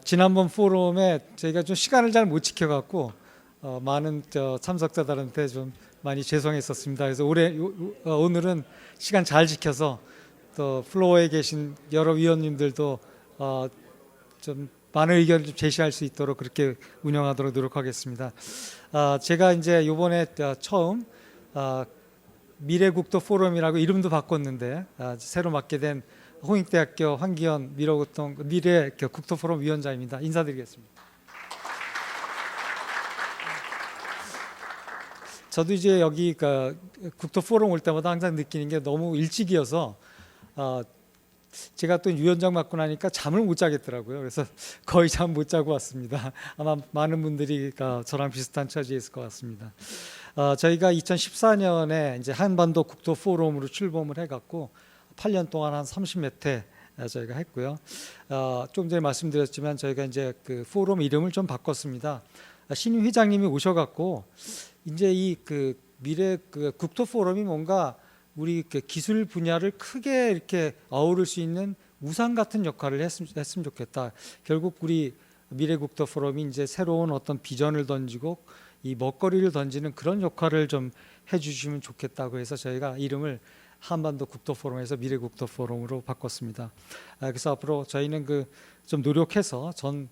지난번 포럼에 저희가 좀 시간을 잘 못 지켜갖고 많은 참석자들한테 좀 많이 죄송했었습니다. 그래서 오늘은 시간 잘 지켜서 또 플로어에 계신 여러 위원님들도 좀 많은 의견을 좀 제시할 수 있도록 그렇게 운영하도록 노력하겠습니다. 제가 이제 이번에 처음 미래국토 포럼이라고 이름도 바꿨는데 새로 맡게 된 홍익대학교 황기현 미래국토 포럼 위원장입니다. 인사드리겠습니다. 저도 이제 여기 국토 포럼 올 때마다 항상 느끼는 게 너무 일찍이어서 제가 또 위원장 맡고 나니까 잠을 못 자겠더라고요. 그래서 거의 잠 못 자고 왔습니다. 아마 많은 분들이 저랑 비슷한 처지에 있을 것 같습니다. 저희가 2014년에 이제 한반도 국토 포럼으로 출범을 해갖고 8년 동안 한 30몇 회 저희가 했고요. 좀 전에 말씀드렸지만 저희가 이제 그 포럼 이름을 좀 바꿨습니다. 신임 회장님이 오셔갖고 이제 이 미래 국토 포럼이 뭔가 우리 기술 분야를 크게 이렇게 어우를 수 있는 우상 같은 역할을 했으면 좋겠다. 결국 우리 미래국토 포럼이 이제 새로운 어떤 비전을 던지고 이 먹거리를 던지는 그런 역할을 좀 해주시면 좋겠다고 해서 저희가 이름을 한반도 국토 포럼에서 미래국토 포럼으로 바꿨습니다. 그래서 앞으로 저희는 좀 노력해서 어떤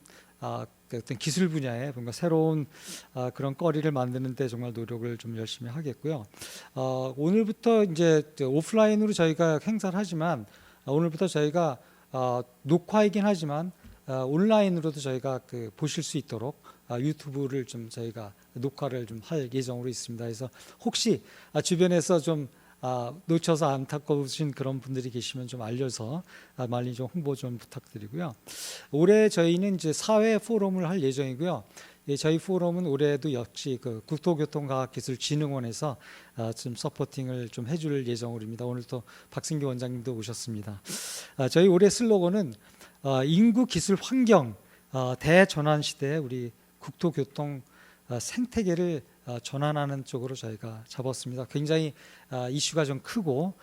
기술 분야에 뭔가 새로운 그런 거리를 만드는데 정말 노력을 좀 열심히 하겠고요. 오늘부터 이제 오프라인으로 저희가 행사를 하지만 오늘부터 저희가 녹화이긴 하지만 온라인으로도 저희가 보실 수 있도록 유튜브를 좀 저희가 녹화를 좀 할 예정으로 있습니다. 그래서 혹시 주변에서 좀 놓쳐서 안타까우신 그런 분들이 계시면 좀 알려서 많이 좀 홍보 좀 부탁드리고요. 올해 저희는 이제 사회 포럼을 할 예정이고요. 저희 포럼은 올해도 역시 국토교통과학기술진흥원에서 좀 서포팅을 좀 해줄 예정으로입니다. 오늘 또 박승기 원장님도 오셨습니다. 저희 올해 슬로건은 인구, 기술, 환경 대전환 시대에 우리 국토교통 생태계를 전환하는 쪽으로 저희가 잡았습니다. 굉장히 이슈가 좀 크고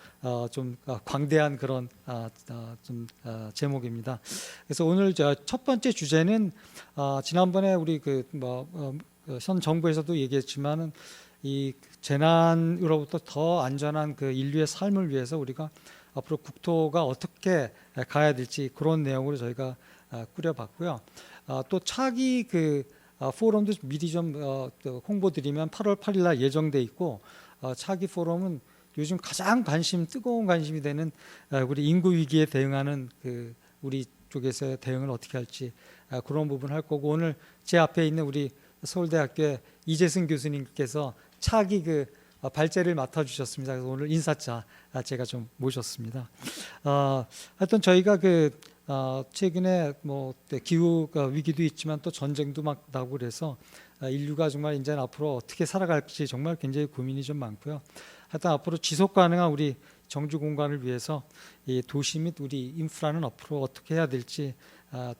좀 광대한 그런 제목입니다. 그래서 오늘 첫 번째 주제는 지난번에 우리 현 정부에서도 얘기했지만은 이 재난으로부터 더 안전한 인류의 삶을 위해서 우리가 앞으로 국토가 어떻게 가야 될지 그런 내용으로 저희가 꾸려봤고요. 또 차기 포럼도 미리 좀 홍보드리면 8월 8일 날 예정돼 있고 차기 포럼은 요즘 가장 뜨거운 관심이 되는 우리 인구 위기에 대응하는 우리 쪽에서 대응을 어떻게 할지 그런 부분 할 거고 오늘 제 앞에 있는 우리 서울대학교의 이재승 교수님께서 차기 발제를 맡아주셨습니다. 그래서 오늘 인사차 제가 좀 모셨습니다. 하여튼 저희가 최근에 기후 위기도 있지만 또 전쟁도 막 나고 그래서 인류가 정말 이제 앞으로 어떻게 살아갈지 정말 굉장히 고민이 좀 많고요. 하여튼 앞으로 지속 가능한 우리 정주 공간을 위해서 이 도시 및 우리 인프라는 앞으로 어떻게 해야 될지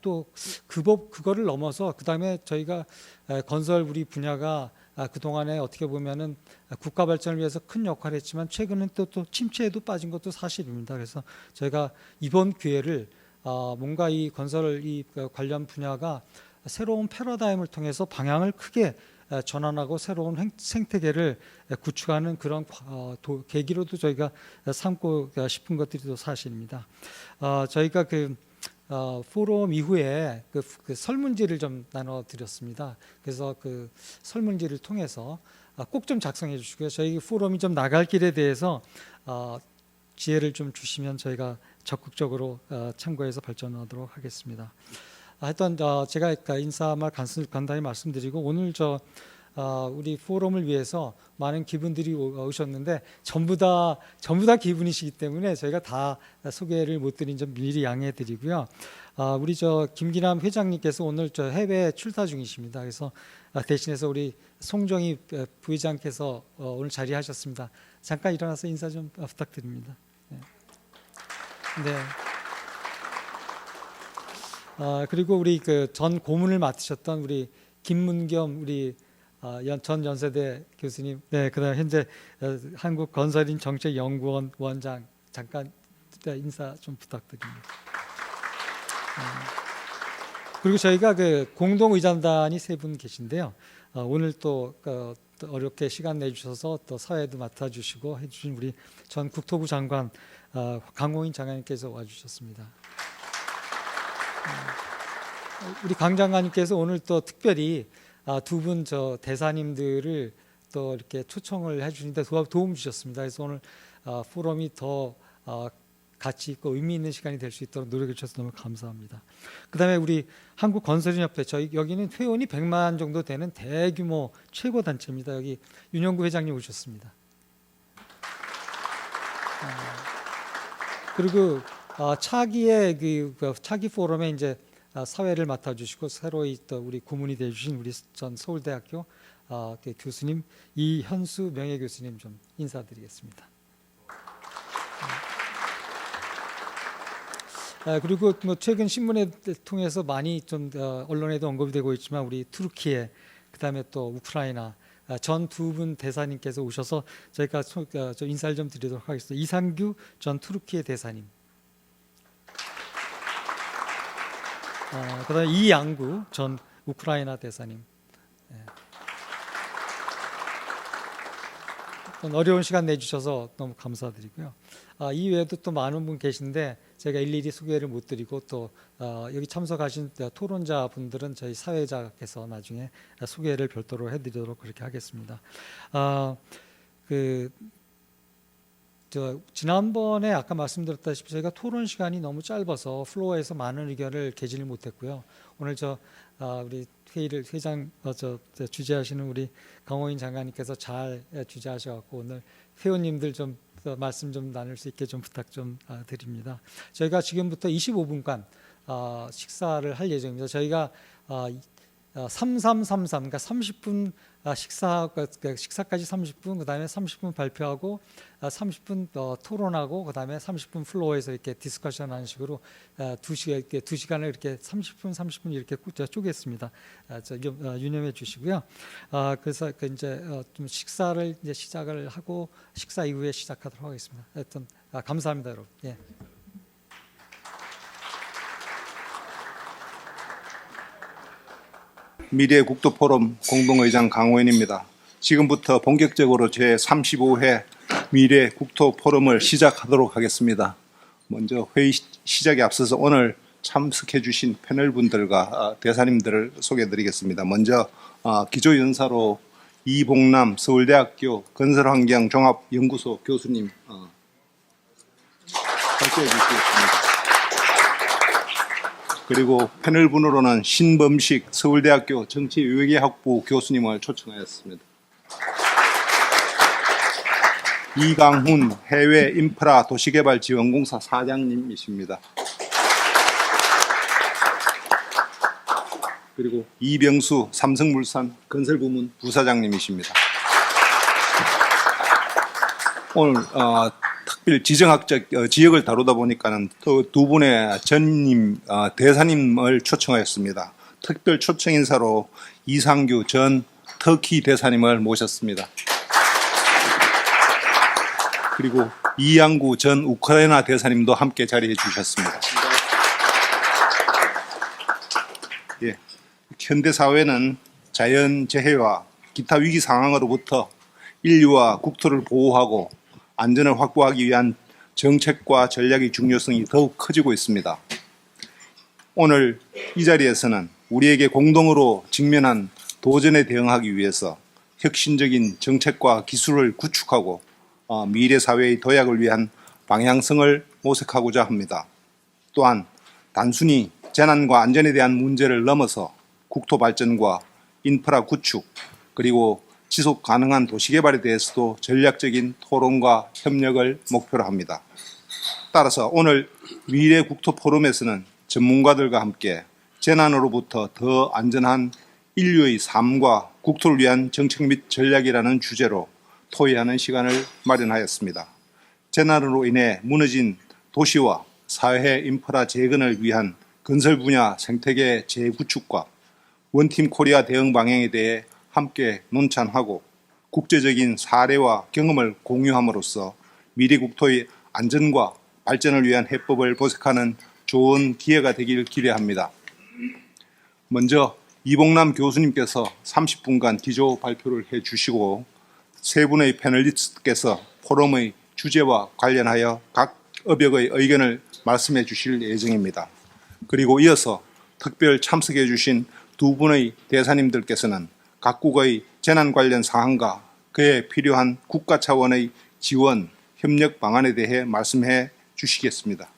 또 그거를 넘어서 그다음에 저희가 건설 우리 분야가 그동안에 어떻게 보면은 국가 발전을 위해서 큰 역할을 했지만 최근엔 또 침체에도 빠진 것도 사실입니다. 그래서 저희가 이번 기회를 뭔가 이 건설 관련 분야가 새로운 패러다임을 통해서 방향을 크게 전환하고 새로운 생태계를 구축하는 그런 계기로도 저희가 삼고 싶은 것들이 또 사실입니다. 저희가 포럼 이후에 설문지를 좀 나눠드렸습니다. 그래서 설문지를 통해서 꼭 좀 작성해 주시고요. 저희 포럼이 좀 나갈 길에 대해서 지혜를 좀 주시면 저희가 적극적으로 참고해서 발전하도록 하겠습니다. 하여튼 제가 인사말 간단히 말씀드리고 오늘 우리 포럼을 위해서 많은 기분들이 오셨는데 전부 다 기분이시기 때문에 저희가 다 소개를 못 드린 점 미리 양해해 드리고요. 우리 김기남 회장님께서 오늘 해외 출타 중이십니다. 그래서 대신해서 우리 송정희 부회장께서 오늘 자리하셨습니다. 잠깐 일어나서 인사 좀 부탁드립니다. 네. 그리고 우리 전 고문을 맡으셨던 우리 김문겸 우리 전 연세대 교수님, 네, 그다음 현재 한국건설인 정책연구원 원장 잠깐 인사 좀 부탁드립니다. 그리고 저희가 그 공동 의장단이 3분 계신데요. 오늘 또 어렵게 시간 내주셔서 또 사회도 맡아주시고 해주신 우리 전 국토부 장관 강홍인 장관님께서 와주셨습니다. 우리 강 장관님께서 오늘 또 특별히 두 분 저 대사님들을 또 이렇게 초청을 해주는데 도움 주셨습니다. 그래서 오늘 포럼이 더 가치 있고 의미 있는 시간이 될 수 있도록 노력해 주셔서 너무 감사합니다. 그다음에 우리 한국건설인협회 저희 여기는 회원이 100만 정도 되는 대규모 최고 단체입니다. 여기 윤영구 회장님 오셨습니다. 그리고 차기의 그 차기 포럼에 이제 사회를 맡아주시고 새로이 또 우리 고문이 되어주신 우리 전 서울대학교 교수님 이현수 명예교수님 좀 인사드리겠습니다. 그리고 뭐 최근 신문에 통해서 많이 좀 언론에도 언급이 되고 있지만 우리 투르키에 그다음에 또 우크라이나 전 두 분 대사님께서 오셔서 저희가 좀 인사를 좀 드리도록 하겠습니다. 이상규 전 투르키의 대사님, 그다음에 이양구 전 우크라이나 대사님. 어려운 시간 내주셔서 너무 감사드리고요. 이외에도 또 많은 분 계신데 제가 일일이 소개를 못 드리고 또 여기 참석하신 토론자 분들은 저희 사회자께서 나중에 소개를 별도로 해드리도록 그렇게 하겠습니다. 지난번에 아까 말씀드렸다시피 저희가 토론 시간이 너무 짧아서 플로어에서 많은 의견을 개진을 못했고요. 오늘 우리 회장 주재하시는 우리 강호인 장관님께서 잘 주재하셔갖고 오늘 회원님들 좀 말씀 좀 나눌 수 있게 좀 부탁 좀 드립니다. 저희가 지금부터 25분간 식사를 할 예정입니다. 저희가 3333 그러니까 30분 식사까지 30분, 그다음에 30분 발표하고 30분 토론하고 그다음에 30분 플로어에서 이렇게 디스커션하는 식으로 2시간을 이렇게 30분 이렇게 쪼갰습니다. 유념해 주시고요. 그래서 이제 좀 식사를 이제 시작을 하고 식사 이후에 시작하도록 하겠습니다. 하여튼 감사합니다, 여러분. 예. 미래국토포럼 공동의장 강호연입니다. 지금부터 본격적으로 제35회 미래국토포럼을 시작하도록 하겠습니다. 먼저 회의 시작에 앞서서 오늘 참석해 주신 패널분들과 대사님들을 소개해 드리겠습니다. 먼저 기조연사로 이봉남 서울대학교 건설환경종합연구소 교수님 발표해 주시겠습니다. 그리고 패널분으로는 신범식 서울대학교 정치외교학부 교수님을 초청하였습니다. 이강훈 해외인프라 도시개발지원공사 사장님이십니다. 그리고 이병수 삼성물산 건설부문 부사장님이십니다. 오늘 특별 지정학적 지역을 다루다 보니까는 또 두 분의 전임 대사님을 초청하였습니다. 특별 초청 인사로 이상규 전 터키 대사님을 모셨습니다. 그리고 이양구 전 우크라이나 대사님도 함께 자리해 주셨습니다. 예, 현대 사회는 자연재해와 기타 위기 상황으로부터 인류와 국토를 보호하고 안전을 확보하기 위한 정책과 전략의 중요성이 더욱 커지고 있습니다. 오늘 이 자리에서는 우리에게 공동으로 직면한 도전에 대응하기 위해서 혁신적인 정책과 기술을 구축하고 미래 사회의 도약을 위한 방향성을 모색하고자 합니다. 또한 단순히 재난과 안전에 대한 문제를 넘어서 국토 발전과 인프라 구축 그리고 지속 가능한 도시개발에 대해서도 전략적인 토론과 협력을 목표로 합니다. 따라서 오늘 미래국토포럼에서는 전문가들과 함께 재난으로부터 더 안전한 인류의 삶과 국토를 위한 정책 및 전략이라는 주제로 토의하는 시간을 마련하였습니다. 재난으로 인해 무너진 도시와 사회 인프라 재건을 위한 건설 분야 생태계 재구축과 원팀 코리아 대응 방향에 대해 함께 논찬하고 국제적인 사례와 경험을 공유함으로써 미래 국토의 안전과 발전을 위한 해법을 모색하는 좋은 기회가 되길 기대합니다. 먼저 이봉남 교수님께서 30분간 기조 발표를 해주시고 세 분의 패널리스트께서 포럼의 주제와 관련하여 각 업역의 의견을 말씀해 주실 예정입니다. 그리고 이어서 특별 참석해 주신 두 분의 대사님들께서는 각국의 재난 관련 사항과 그에 필요한 국가 차원의 지원, 협력 방안에 대해 말씀해 주시겠습니다.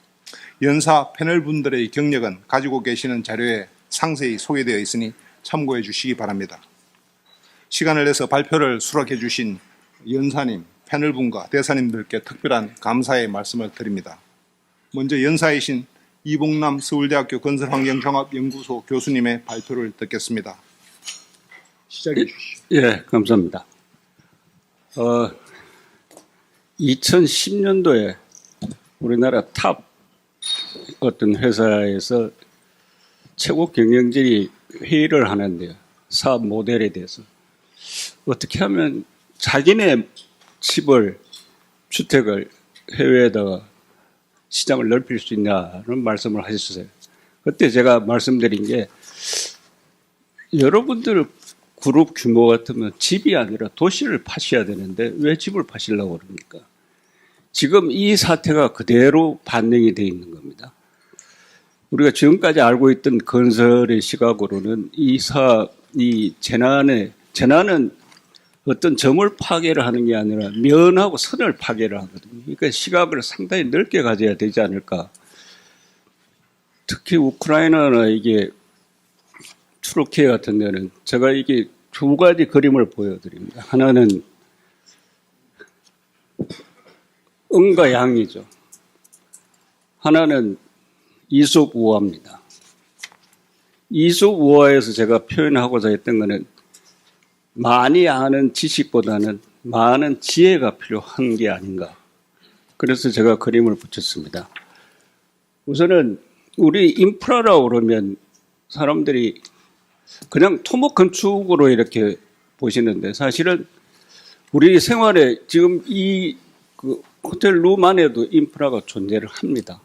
연사 패널분들의 경력은 가지고 계시는 자료에 상세히 소개되어 있으니 참고해 주시기 바랍니다. 시간을 내서 발표를 수락해 주신 연사님, 패널분과 대사님들께 특별한 감사의 말씀을 드립니다. 먼저 연사이신 이봉남 서울대학교 건설환경종합연구소 교수님의 발표를 듣겠습니다. 시작해 주시죠. 예, 감사합니다. 2010년도에 우리나라 탑 어떤 회사에서 최고 경영진이 회의를 하는데요. 사업 모델에 대해서 어떻게 하면 자기네 집을, 주택을 해외에다가 시장을 넓힐 수 있냐는 말씀을 하셨어요. 그때 제가 말씀드린 게 여러분들 그룹 규모 같으면 집이 아니라 도시를 파셔야 되는데 왜 집을 파시려고 그럽니까? 지금 이 사태가 그대로 반영이 되어 있는 겁니다. 우리가 지금까지 알고 있던 건설의 시각으로는 이 재난은 어떤 점을 파괴를 하는 게 아니라 면하고 선을 파괴를 하거든요. 그러니까 시각을 상당히 넓게 가져야 되지 않을까. 특히 우크라이나나 이게 트루키에 같은 데는 제가 이게 두 가지 그림을 보여드립니다. 하나는 응과 양이죠. 하나는 이솝 우화입니다. 이솝 우화에서 제가 표현하고자 했던 것은 많이 아는 지식보다는 많은 지혜가 필요한 게 아닌가. 그래서 제가 그림을 붙였습니다. 우선은 우리 인프라라고 그러면 사람들이 그냥 토목 건축으로 이렇게 보시는데 사실은 우리 생활에 지금 그 호텔 룸 안에도 인프라가 존재를 합니다.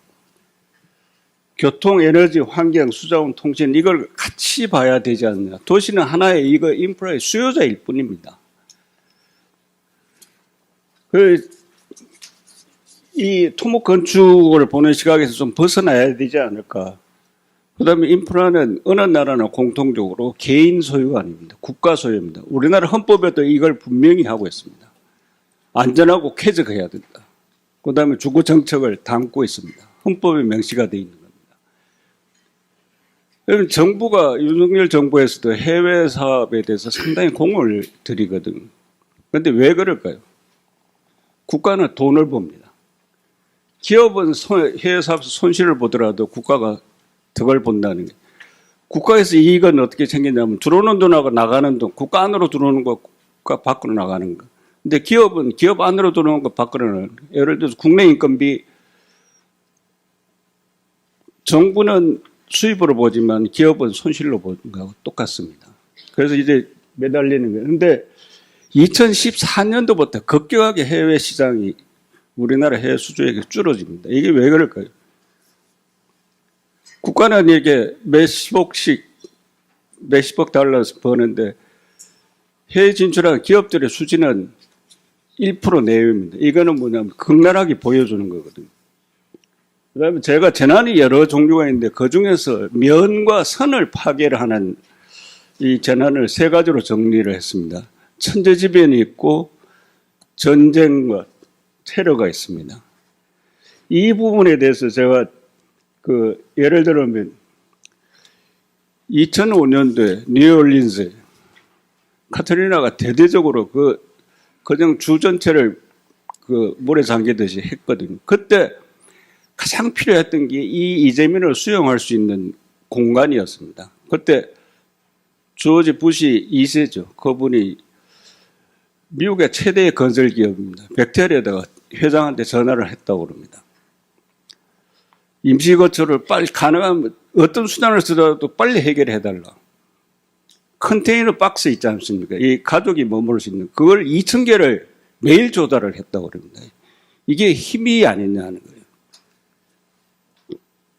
교통, 에너지, 환경, 수자원, 통신 이걸 같이 봐야 되지 않느냐. 도시는 하나의 이거 인프라의 수요자일 뿐입니다. 이 토목 건축을 보는 시각에서 좀 벗어나야 되지 않을까. 그다음에 인프라는 어느 나라나 공통적으로 개인 소유가 아닙니다. 국가 소유입니다. 우리나라 헌법에도 이걸 분명히 하고 있습니다. 안전하고 쾌적해야 된다. 그다음에 주거 정책을 담고 있습니다. 헌법에 명시가 되어 있는 겁니다. 정부가 윤석열 정부에서도 해외 사업에 대해서 상당히 공을 들이거든요. 그런데 왜 그럴까요? 국가는 돈을 봅니다. 기업은 해외 사업에서 손실을 보더라도 국가가 덕을 본다는 게. 국가에서 이익은 어떻게 챙기냐면 들어오는 돈하고 나가는 돈, 국가 안으로 들어오는 거, 국가 밖으로 나가는 거. 근데 기업은 기업 안으로 들어오는 거 밖으로 나가는 거. 예를 들어서 국내 인건비, 정부는 수입으로 보지만 기업은 손실로 보는 거하고 똑같습니다. 그래서 이제 매달리는 거예요. 근데 2014년도부터 급격하게 해외 시장이 우리나라 해외 수주액이 줄어집니다. 이게 왜 그럴까요? 국가는 이게 몇십억 달러 버는데 해외 진출한 기업들의 수지는 1% 내외입니다. 이거는 뭐냐면 극렬하게 보여주는 거거든요. 그 다음에 제가 재난이 여러 종류가 있는데 그 중에서 면과 선을 파괴를 하는 이 재난을 세 가지로 정리를 했습니다. 천재지변이 있고 전쟁과 테러가 있습니다. 이 부분에 대해서 제가 예를 들면 2005년도에 뉴올린즈 카트리나가 대대적으로 그냥 주 전체를 물에 잠기듯이 했거든요. 그때 가장 필요했던 게 이 이재민을 수용할 수 있는 공간이었습니다. 그때 조지 부시 2세죠. 그분이 미국의 최대 건설 기업입니다. 벡테리에다가 회장한테 전화를 했다고 그럽니다. 임시거처를 빨리 가능하면 어떤 수단을 쓰더라도 빨리 해결해달라. 컨테이너 박스 있지 않습니까? 이 가족이 머무를 수 있는 그걸 2,000개를 매일 조달을 했다고 그럽니다. 이게 힘이 아니냐는 거예요.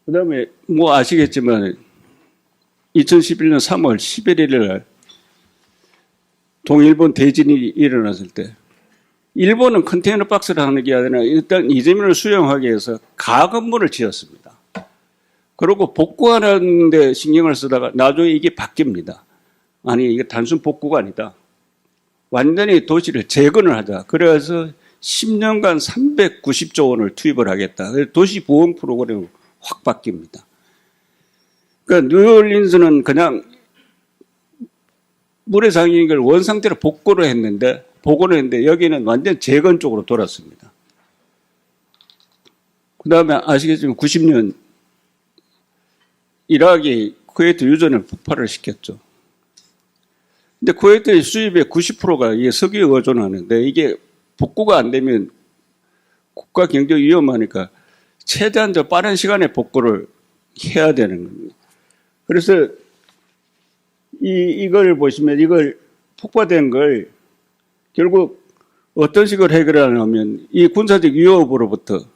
그 다음에 아시겠지만 2011년 3월 11일 날 동일본 대진이 일어났을 때 일본은 컨테이너 박스를 하는 게 아니라 일단 이재민을 수용하기 위해서 가건물을 지었습니다. 그리고 복구하는 데 신경을 쓰다가 나중에 이게 바뀝니다. 아니 이게 단순 복구가 아니다. 완전히 도시를 재건을 하자. 그래서 10년간 390조 원을 투입을 하겠다. 도시 보험 프로그램으로 확 바뀝니다. 그러니까 뉴올린즈는 그냥 모래상인 걸 원상태로 복구를 했는데 여기는 완전 재건 쪽으로 돌았습니다. 그 다음에 아시겠지만 90년 이라크이 쿠웨이트 유전을 폭발을 시켰죠. 근데 쿠웨이트의 수입의 90%가 이게 석유에 의존하는데 이게 복구가 안 되면 국가 경제 위험하니까 최대한 더 빠른 시간에 복구를 해야 되는 겁니다. 그래서 이걸 보시면 이걸 폭파된 걸 결국 어떤 식으로 해결하냐면 이 군사적 위협으로부터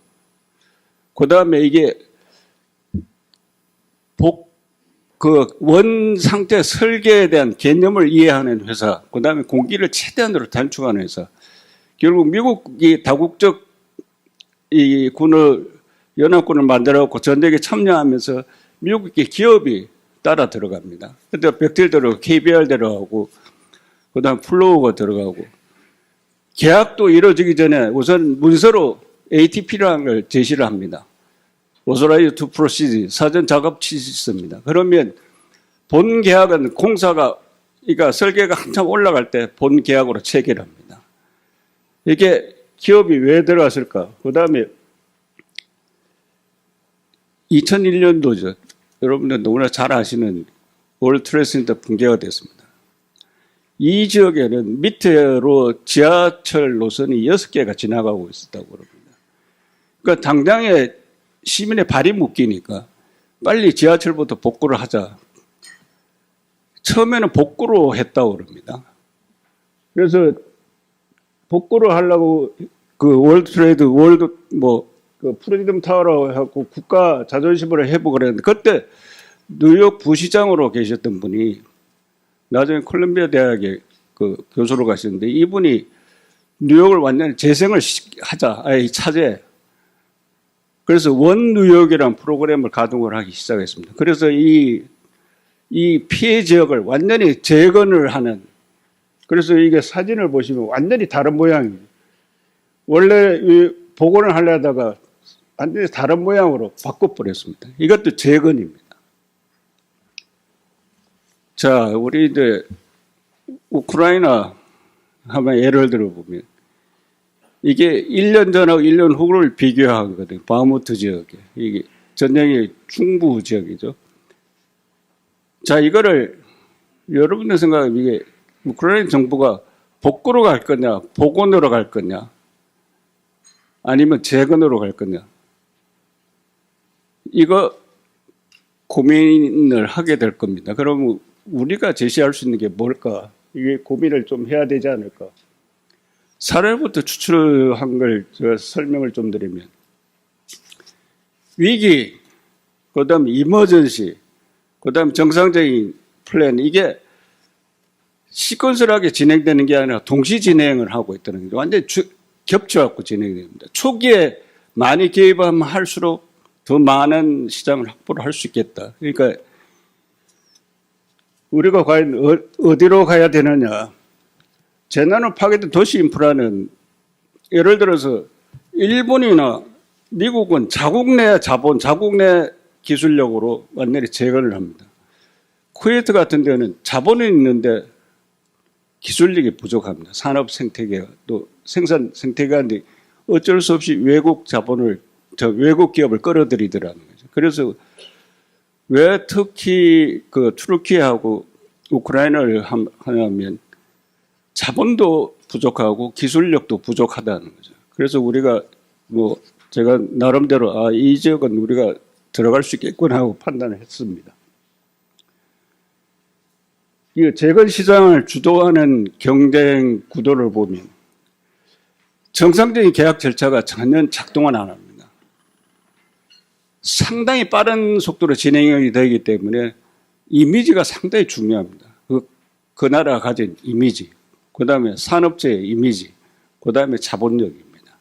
그 다음에 이게 원 상태 설계에 대한 개념을 이해하는 회사, 그 다음에 공기를 최대한으로 단축하는 회사. 결국 미국이 다국적 이 연합군을 만들어갖고 전쟁에 참여하면서 미국의 기업이 따라 들어갑니다. 그때 벡틸 들어가고 KBR 들어가고 그 다음 플로우가 들어가고 계약도 이루어지기 전에 우선 문서로 ATP라는 걸 제시를 합니다. Authorized to proceed 사전 작업 지시서입니다. 그러면 본 계약은 공사가 그러니까 설계가 한참 올라갈 때 본 계약으로 체결합니다. 이게 기업이 왜 들어갔을까? 그 다음에 2001년도죠. 여러분들 너무나 잘 아시는 월드 트레이드 센터 붕괴가 됐습니다. 이 지역에는 밑으로 지하철 노선이 6개가 지나가고 있었다고 그럽니다. 그러니까 당장에 시민의 발이 묶이니까 빨리 지하철부터 복구를 하자. 처음에는 복구로 했다고 그럽니다. 그래서 복구를 하려고 그 월드 트레이드, 그 프리덤 타워라고 해갖고 국가 자존심을 회복을 했는데 그때 뉴욕 부시장으로 계셨던 분이 나중에 콜롬비아 대학에 그 교수로 가셨는데 이분이 뉴욕을 완전히 재생을 하자, 아예 차제. 그래서 원 뉴욕이라는 프로그램을 가동을 하기 시작했습니다. 그래서 이 피해 지역을 완전히 재건을 하는, 그래서 이게 사진을 보시면 완전히 다른 모양입니다. 원래 복원을 하려다가 완전히 다른 모양으로 바꿔버렸습니다. 이것도 재건입니다. 자, 우리 이제 우크라이나 한번 예를 들어보면 이게 1년 전하고 1년 후를 비교하거든요. 바흐무트 지역에. 이게 전쟁의 중부 지역이죠. 자, 이거를 여러분들 생각하면 이게 우크라이나 정부가 복구로 갈 거냐, 복원으로 갈 거냐, 아니면 재건으로 갈 거냐. 이거 고민을 하게 될 겁니다. 그러면 우리가 제시할 수 있는 게 뭘까? 이게 고민을 좀 해야 되지 않을까? 사례부터 추출한 걸 제가 설명을 좀 드리면 위기, 그 다음 이머전시, 그 다음 정상적인 플랜, 이게 시퀀스하게 진행되는 게 아니라 동시 진행을 하고 있다는 거죠. 완전히 겹쳐갖고 진행됩니다. 초기에 많이 개입하면 할수록 더 많은 시장을 확보를 할 수 있겠다. 그러니까 우리가 과연 어디로 가야 되느냐. 재난을 파괴된 도시 인프라는 예를 들어서 일본이나 미국은 자국 내 자본, 자국 내 기술력으로 완전히 재건을 합니다. 쿠웨이트 같은 데는 자본이 있는데 기술력이 부족합니다. 산업 생태계가 또 생산 생태계인데 어쩔 수 없이 외국 자본을, 외국 기업을 끌어들이더라는 거죠. 그래서 왜 특히 그 투르키하고 우크라이나를 하냐면 자본도 부족하고 기술력도 부족하다는 거죠. 그래서 우리가 제가 나름대로 이 지역은 우리가 들어갈 수 있겠구나 하고 판단을 했습니다. 이 재건 시장을 주도하는 경쟁 구도를 보면 정상적인 계약 절차가 전혀 작동을 안 합니다. 상당히 빠른 속도로 진행이 되기 때문에 이미지가 상당히 중요합니다. 그 나라가 가진 이미지, 그 다음에 산업체의 이미지, 그 다음에 자본력입니다.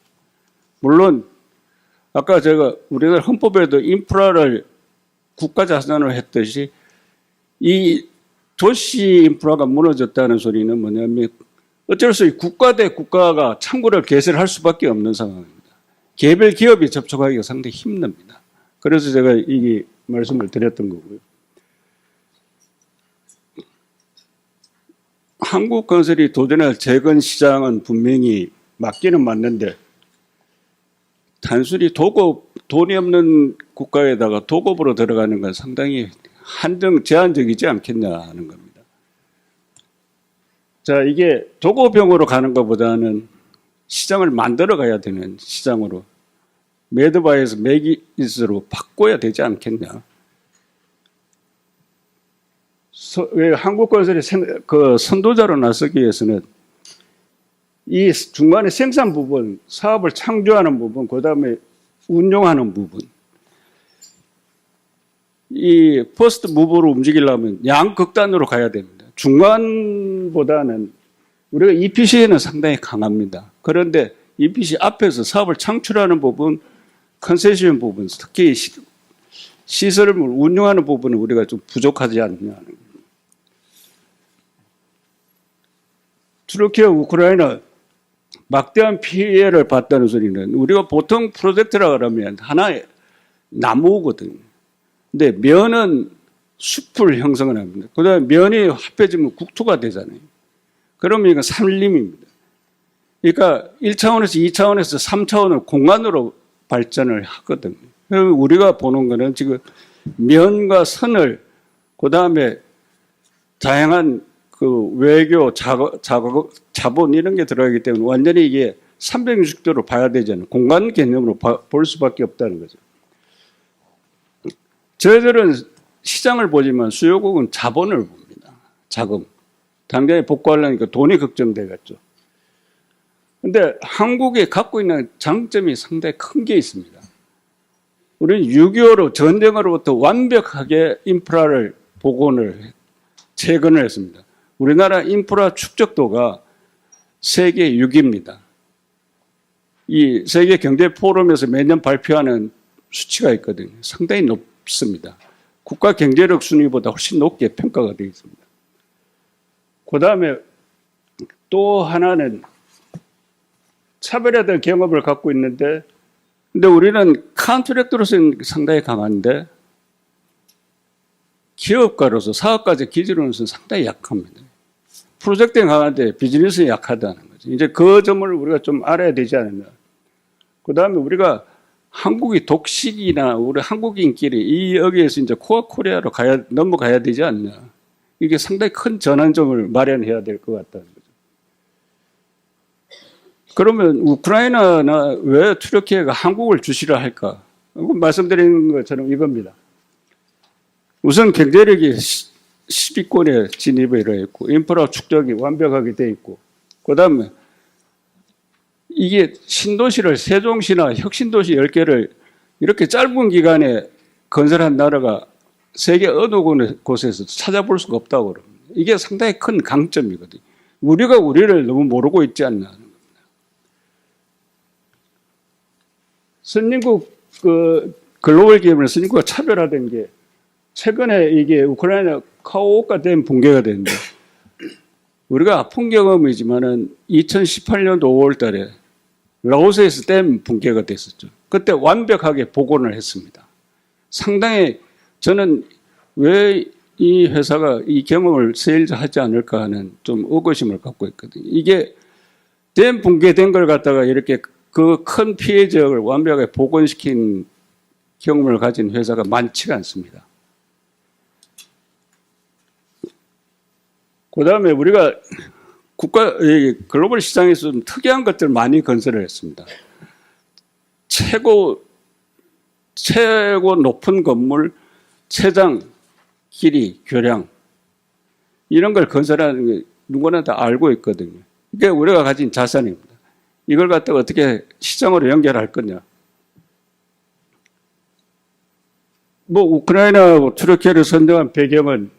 물론 아까 제가 우리나라 헌법에도 인프라를 국가 자산으로 했듯이 이 도시 인프라가 무너졌다는 소리는 뭐냐면 어쩔 수 없이 국가 대 국가가 창구를 개설할 수밖에 없는 상황입니다. 개별 기업이 접촉하기가 상당히 힘듭니다. 그래서 제가 이 말씀을 드렸던 거고요. 한국건설이 도전할 재건 시장은 분명히 맞기는 맞는데 단순히 돈이 없는 국가에다가 도급으로 들어가는 건 상당히 제한적이지 않겠냐 하는 겁니다. 자, 이게 도급형으로 가는 것보다는 시장을 만들어 가야 되는 시장으로 매드바이에서 매기스로 바꿔야 되지 않겠냐. 왜 한국건설이 선도자로 나서기 위해서는 이 중간에 생산 부분, 사업을 창조하는 부분, 그 다음에 운용하는 부분, 이 퍼스트 무브로 움직이려면 양극단으로 가야 됩니다. 중간보다는 우리가 EPC에는 상당히 강합니다. 그런데 EPC 앞에서 사업을 창출하는 부분, 컨세션 부분, 특히 시설을 운용하는 부분은 우리가 좀 부족하지 않느냐. 터키와 우크라이나 막대한 피해를 봤다는 소리는 우리가 보통 프로젝트라 그러면 하나의 나무거든요. 근데 면은 숲을 형성을 합니다. 그 다음에 면이 합해지면 국토가 되잖아요. 그러면 이건 산림입니다. 그러니까 1차원에서 2차원에서 3차원을 공간으로 발전을 하거든요. 우리가 보는 거는 지금 면과 선을, 그 다음에 다양한 그 외교, 자본 이런 게 들어가기 때문에 완전히 이게 360도로 봐야 되잖아요. 공간 개념으로 볼 수밖에 없다는 거죠. 저희들은 시장을 보지만 수요국은 자본을 봅니다. 자금. 당장에 복구하려니까 돈이 걱정되겠죠. 근데 한국이 갖고 있는 장점이 상당히 큰 게 있습니다. 우리는 6.25로 전쟁으로부터 완벽하게 인프라를 복원을, 재건을 했습니다. 우리나라 인프라 축적도가 세계 6위입니다. 이 세계 경제 포럼에서 매년 발표하는 수치가 있거든요. 상당히 높습니다. 국가 경제력 순위보다 훨씬 높게 평가가 되어 있습니다. 그 다음에 또 하나는 차별화된 경험을 갖고 있는데, 근데 우리는 컨트랙터로서는 상당히 강한데 기업가로서 사업가적 기질로서는 상당히 약합니다. 프로젝트에 강한데 비즈니스에 약하다는 거죠. 이제 그 점을 우리가 좀 알아야 되지 않느냐. 그 다음에 우리가 한국이 독식이나 우리 한국인끼리 이 여기에서 이제 코어 코리아로 넘어가야 되지 않냐. 이게 상당히 큰 전환점을 마련해야 될 것 같다는 거죠. 그러면 우크라이나나 왜 튀르키예가 한국을 주시라 할까? 말씀드리는 것처럼 이겁니다. 우선 경제력이 10위권에 진입을 했고 인프라 축적이 완벽하게 돼 있고 그다음에 이게 신도시를 세종시나 혁신도시 10개를 이렇게 짧은 기간에 건설한 나라가 세계 어느 곳에서 찾아볼 수가 없다고 그럽니다. 이게 상당히 큰 강점이거든요. 우리가 우리를 너무 모르고 있지 않나 하는 겁니다. 선진국 글로벌 기업을 선진국과 차별화된 게 최근에 이게 우크라이나 카오오카 댐 붕괴가 됐는데 우리가 아픈 경험이지만은 2018년도 5월 달에 라오스에서 댐 붕괴가 됐었죠. 그때 완벽하게 복원을 했습니다. 상당히 저는 왜 이 회사가 이 경험을 세일하지 않을까 하는 좀 의구심을 갖고 있거든요. 이게 댐 붕괴된 걸 갖다가 이렇게 그 큰 피해 지역을 완벽하게 복원시킨 경험을 가진 회사가 많지가 않습니다. 그 다음에 우리가 글로벌 시장에서 좀 특이한 것들 많이 건설을 했습니다. 최고 높은 건물, 최장, 길이, 교량, 이런 걸 건설하는 게 누구나 다 알고 있거든요. 이게 우리가 가진 자산입니다. 이걸 갖다가 어떻게 시장으로 연결할 거냐. 우크라이나하고 튀르키예를 선정한 배경은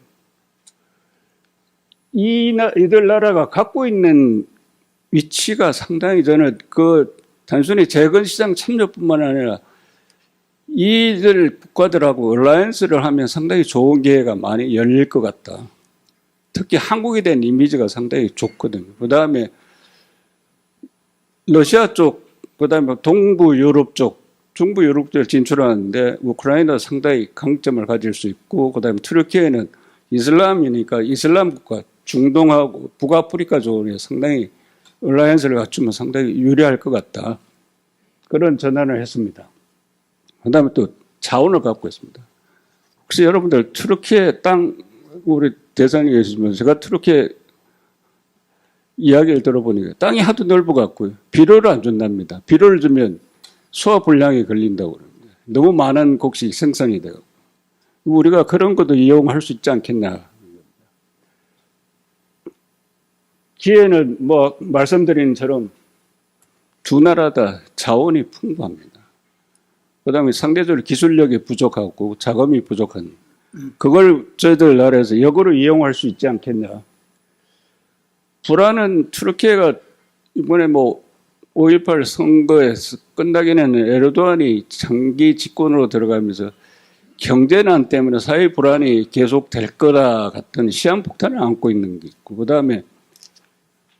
이들 나라가 갖고 있는 위치가 상당히 저는 단순히 재건시장 참여뿐만 아니라 이들 국가들하고 얼라이언스를 하면 상당히 좋은 기회가 많이 열릴 것 같다. 특히 한국에 대한 이미지가 상당히 좋거든요. 그 다음에 러시아 쪽, 그 다음에 동부 유럽 쪽, 중부 유럽 쪽 진출하는데 우크라이나 상당히 강점을 가질 수 있고, 그 다음에 터키에는 이슬람이니까 이슬람 국가, 중동하고 북아프리카 쪽에 상당히 얼라이언스를 갖추면 상당히 유리할 것 같다. 그런 전환을 했습니다. 그 다음에 또 자원을 갖고 있습니다. 혹시 여러분들 터키의 땅, 우리 대상에 계시면 제가 터키 이야기를 들어보니까 땅이 하도 넓어갖고요. 비료를 안 준답니다. 비료를 주면 소화불량이 걸린다고 그럽니다. 너무 많은 곡식이 생산이 되고. 우리가 그런 것도 이용할 수 있지 않겠냐. 기회는 뭐 말씀드린 것처럼 두 나라 다 자원이 풍부합니다. 그 다음에 상대적으로 기술력이 부족하고 자금이 부족한 그걸 저희들 나라에서 역으로 이용할 수 있지 않겠냐. 불안은 터키가 이번에 5.18 선거에서 끝나기는 에르도안이 장기 집권으로 들어가면서 경제난 때문에 사회 불안이 계속될 거다 같은 시한폭탄을 안고 있는 게 있고, 그 다음에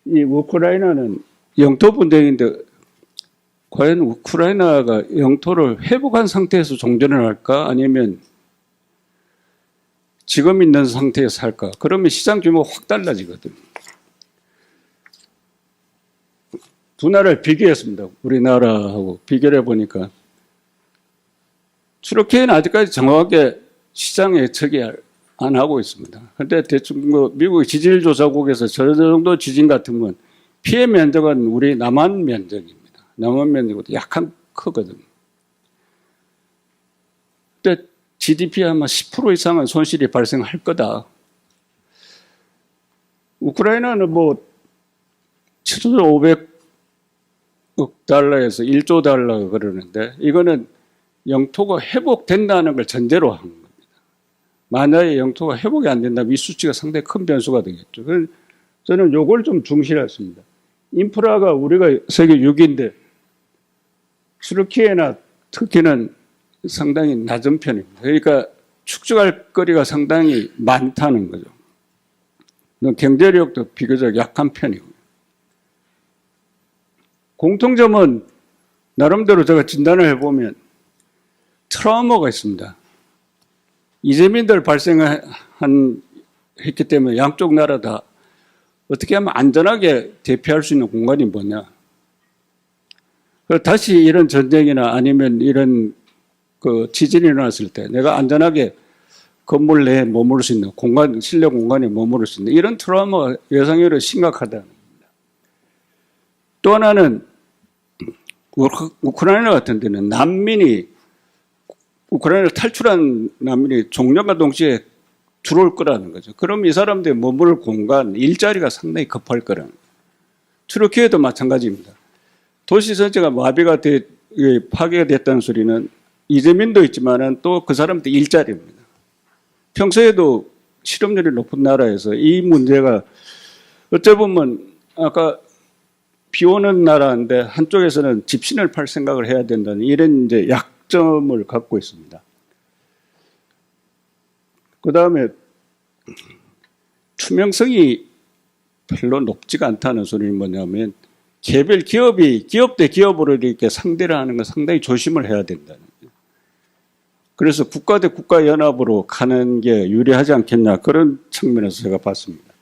이 우크라이나는 영토 분쟁인데 과연 우크라이나가 영토를 회복한 상태에서 종전을 할까? 아니면 지금 있는 상태에서 할까? 그러면 시장 규모가 확 달라지거든. 두 나라를 비교했습니다. 우리나라하고 비교를 해보니까 터키는 아직까지 정확하게 시장 예측이 안 하고 있습니다. 그런데 대충 미국 지질조사국에서 저 정도 지진 같으면 피해 면적은 우리 남한 면적입니다. 남한 면적보다 약간 크거든요. 근데 GDP 아마 10% 이상은 손실이 발생할 거다. 우크라이나는 7,500억 달러에서 1조 달러가 그러는데 이거는 영토가 회복된다는 걸 전제로 한 겁니다. 만약에 영토가 회복이 안 된다면 이 수치가 상당히 큰 변수가 되겠죠. 저는 이걸 좀 중시했습니다. 인프라가 우리가 세계 6위인데 터키나 터키는 상당히 낮은 편입니다. 그러니까 축적할 거리가 상당히 많다는 거죠. 경제력도 비교적 약한 편이고. 공통점은 나름대로 제가 진단을 해보면 트라우마가 있습니다. 이재민들 했기 때문에 양쪽 나라 다 어떻게 하면 안전하게 대피할 수 있는 공간이 뭐냐. 다시 이런 전쟁이나 아니면 이런 지진이 일어났을 때 내가 안전하게 건물 내에 머무를 수 있는 공간, 실내 공간에 머무를 수 있는 이런 트라우마가 예상외로 심각하다는 겁니다. 또 하나는 우크라이나 같은 데는 우크라이나를 탈출한 난민이 종전과 동시에 들어올 거라는 거죠. 그럼 이 사람들이 머무를 공간, 일자리가 상당히 급할 거라는 거예요. 터키에도 마찬가지입니다. 도시 전체가 마비가 파괴가 됐다는 소리는 이재민도 있지만 또 그 사람들 일자리입니다. 평소에도 실업률이 높은 나라에서 이 문제가 어찌 보면 아까 비 오는 나라인데 한쪽에서는 집신을 팔 생각을 해야 된다는 이런 이제 약점을 갖고 있습니다. 그 다음에 투명성이 별로 높지가 않다는 소리는 뭐냐면 개별 기업 대 기업으로 이렇게 상대를 하는 건 상당히 조심을 해야 된다는 거예요. 그래서 국가 대 국가 연합으로 가는 게 유리하지 않겠냐 그런 측면에서 제가 봤습니다.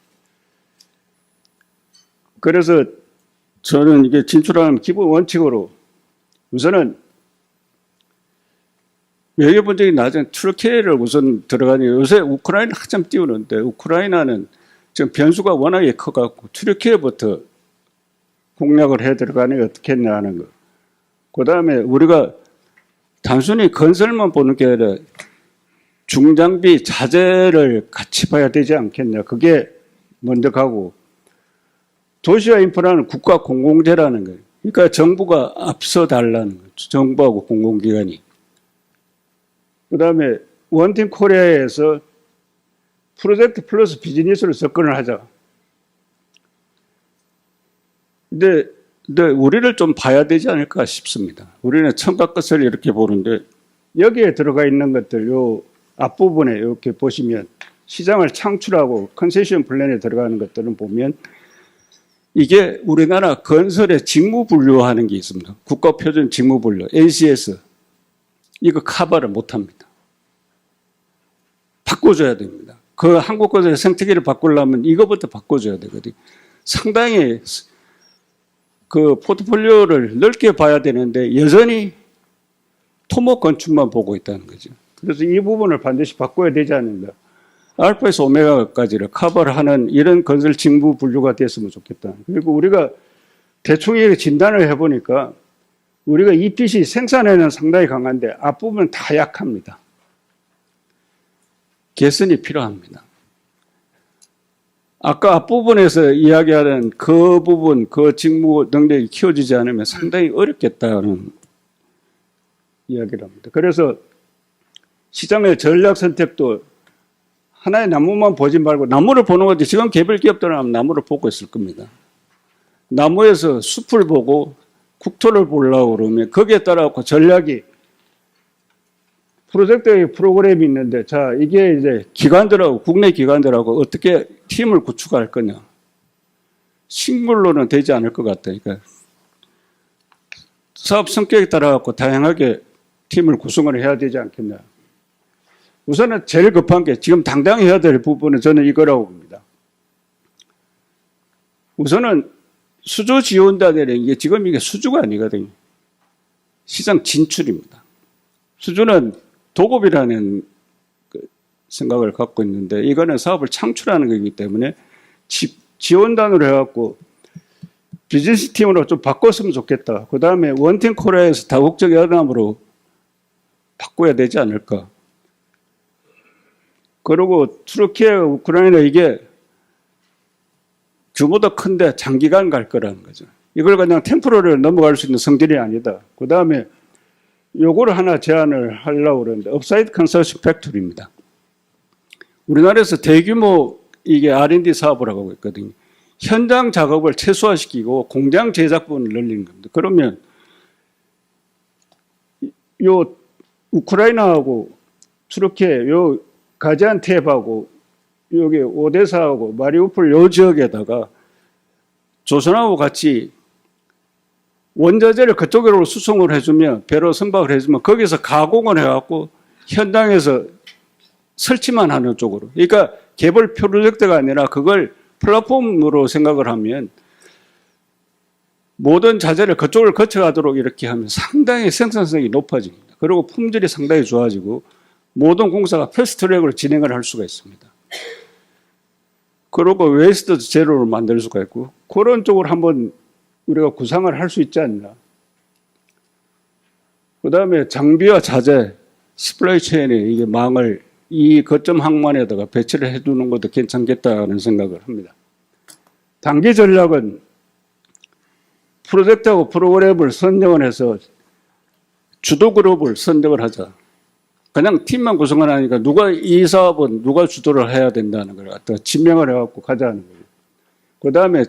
그래서 저는 이게 진출하는 기본 원칙으로 우선은 외교 분쟁이 낮은 터키를 우선 들어가니 요새 우크라이나 한참 띄우는데 우크라이나는 지금 변수가 워낙에 커갖고 터키부터 공략을 해 들어가는 게 어떻겠냐 하는 거. 그 다음에 우리가 단순히 건설만 보는 게 아니라 중장비 자재를 같이 봐야 되지 않겠냐. 그게 먼저 가고 도시와 인프라는 국가 공공재라는 거예요. 그러니까 정부가 앞서 달라는 거죠. 정부하고 공공기관이. 그 다음에 원팀 코리아에서 프로젝트 플러스 비즈니스로 접근을 하자. 근데 우리를 좀 봐야 되지 않을까 싶습니다. 우리는 천과 끝을 이렇게 보는데 여기에 들어가 있는 것들 요 앞부분에 이렇게 보시면 시장을 창출하고 컨세션 플랜에 들어가는 것들은 보면 이게 우리나라 건설의 직무 분류하는 게 있습니다. 국가표준 직무 분류, NCS. 이거 커버를 못 합니다. 바꿔줘야 됩니다. 그 한국 건설의 생태계를 바꾸려면 이거부터 바꿔줘야 되거든요. 상당히 그 포트폴리오를 넓게 봐야 되는데 여전히 토목 건축만 보고 있다는 거죠. 그래서 이 부분을 반드시 바꿔야 되지 않는가. 알파에서 오메가까지를 커버를 하는 이런 건설 직무 분류가 됐으면 좋겠다. 그리고 우리가 대충 이렇게 진단을 해보니까 우리가 EPC 생산에는 상당히 강한데 앞부분은 다 약합니다. 개선이 필요합니다. 아까 앞부분에서 이야기하는 그 부분, 그 직무 능력이 키워지지 않으면 상당히 어렵겠다는 이야기를 합니다. 그래서 시장의 전략 선택도 하나의 나무만 보지 말고 나무를 보는 거지. 지금 개별 기업들은 나무를 보고 있을 겁니다. 나무에서 숲을 보고 국토를 보려고 그러면 거기에 따라 전략이 프로젝트의 프로그램이 있는데 자 이게 이제 기관들하고 국내 기관들하고 어떻게 팀을 구축할 거냐. 식물로는 되지 않을 것 같다. 그러니까 사업 성격에 따라 갖고 다양하게 팀을 구성을 해야 되지 않겠냐. 우선은 제일 급한 게 지금 당장 해야 될 부분은 저는 이거라고 봅니다. 우선은 수주 지원단이라는 게 지금 이게 수주가 아니거든요. 시장 진출입니다. 수주는 도급이라는 생각을 갖고 있는데 이거는 사업을 창출하는 거기 때문에 지원단으로 해갖고 비즈니스 팀으로 좀 바꿨으면 좋겠다. 그 다음에 원팀 코리아에서 다국적 연합으로 바꿔야 되지 않을까. 그리고 투르키예, 우크라이나 이게 규모도 큰데 장기간 갈 거라는 거죠. 이걸 그냥 템포로를 넘어갈 수 있는 성질이 아니다. 그 다음에 요거를 하나 제안을 하려고 그러는데 업사이드 컨설팅 팩토리입니다. 우리나라에서 대규모 이게 R&D 사업을 하고 있거든요. 현장 작업을 최소화시키고 공장 제작분을 늘리는 겁니다. 그러면 요 우크라이나하고 투르키예 요 가지안테프하고 여기 오데사하고 마리우폴 요 지역에다가 조선하고 같이 원자재를 그쪽으로 수송을 해주면 배로 선박을 해주면 거기서 가공을 해갖고 현장에서 설치만 하는 쪽으로. 그러니까 개발 프로젝트가 아니라 그걸 플랫폼으로 생각을 하면 모든 자재를 그쪽을 거쳐가도록 이렇게 하면 상당히 생산성이 높아집니다. 그리고 품질이 상당히 좋아지고 모든 공사가 패스트트랙으로 진행을 할 수가 있습니다. 그리고 웨이스트 제로를 만들 수가 있고 그런 쪽으로 한번 우리가 구상을 할 수 있지 않나. 그 다음에 장비와 자재, 스플라이 체인에 이게 망을 이 거점 항만에다가 배치를 해두는 것도 괜찮겠다는 생각을 합니다. 단기 전략은 프로젝트하고 프로그램을 선정을 해서 주도 그룹을 선정을 하자. 그냥 팀만 구성을 하니까 누가 이 사업은 누가 주도를 해야 된다는 걸 갖다가 지명을 해갖고 가자는 거예요. 그 다음에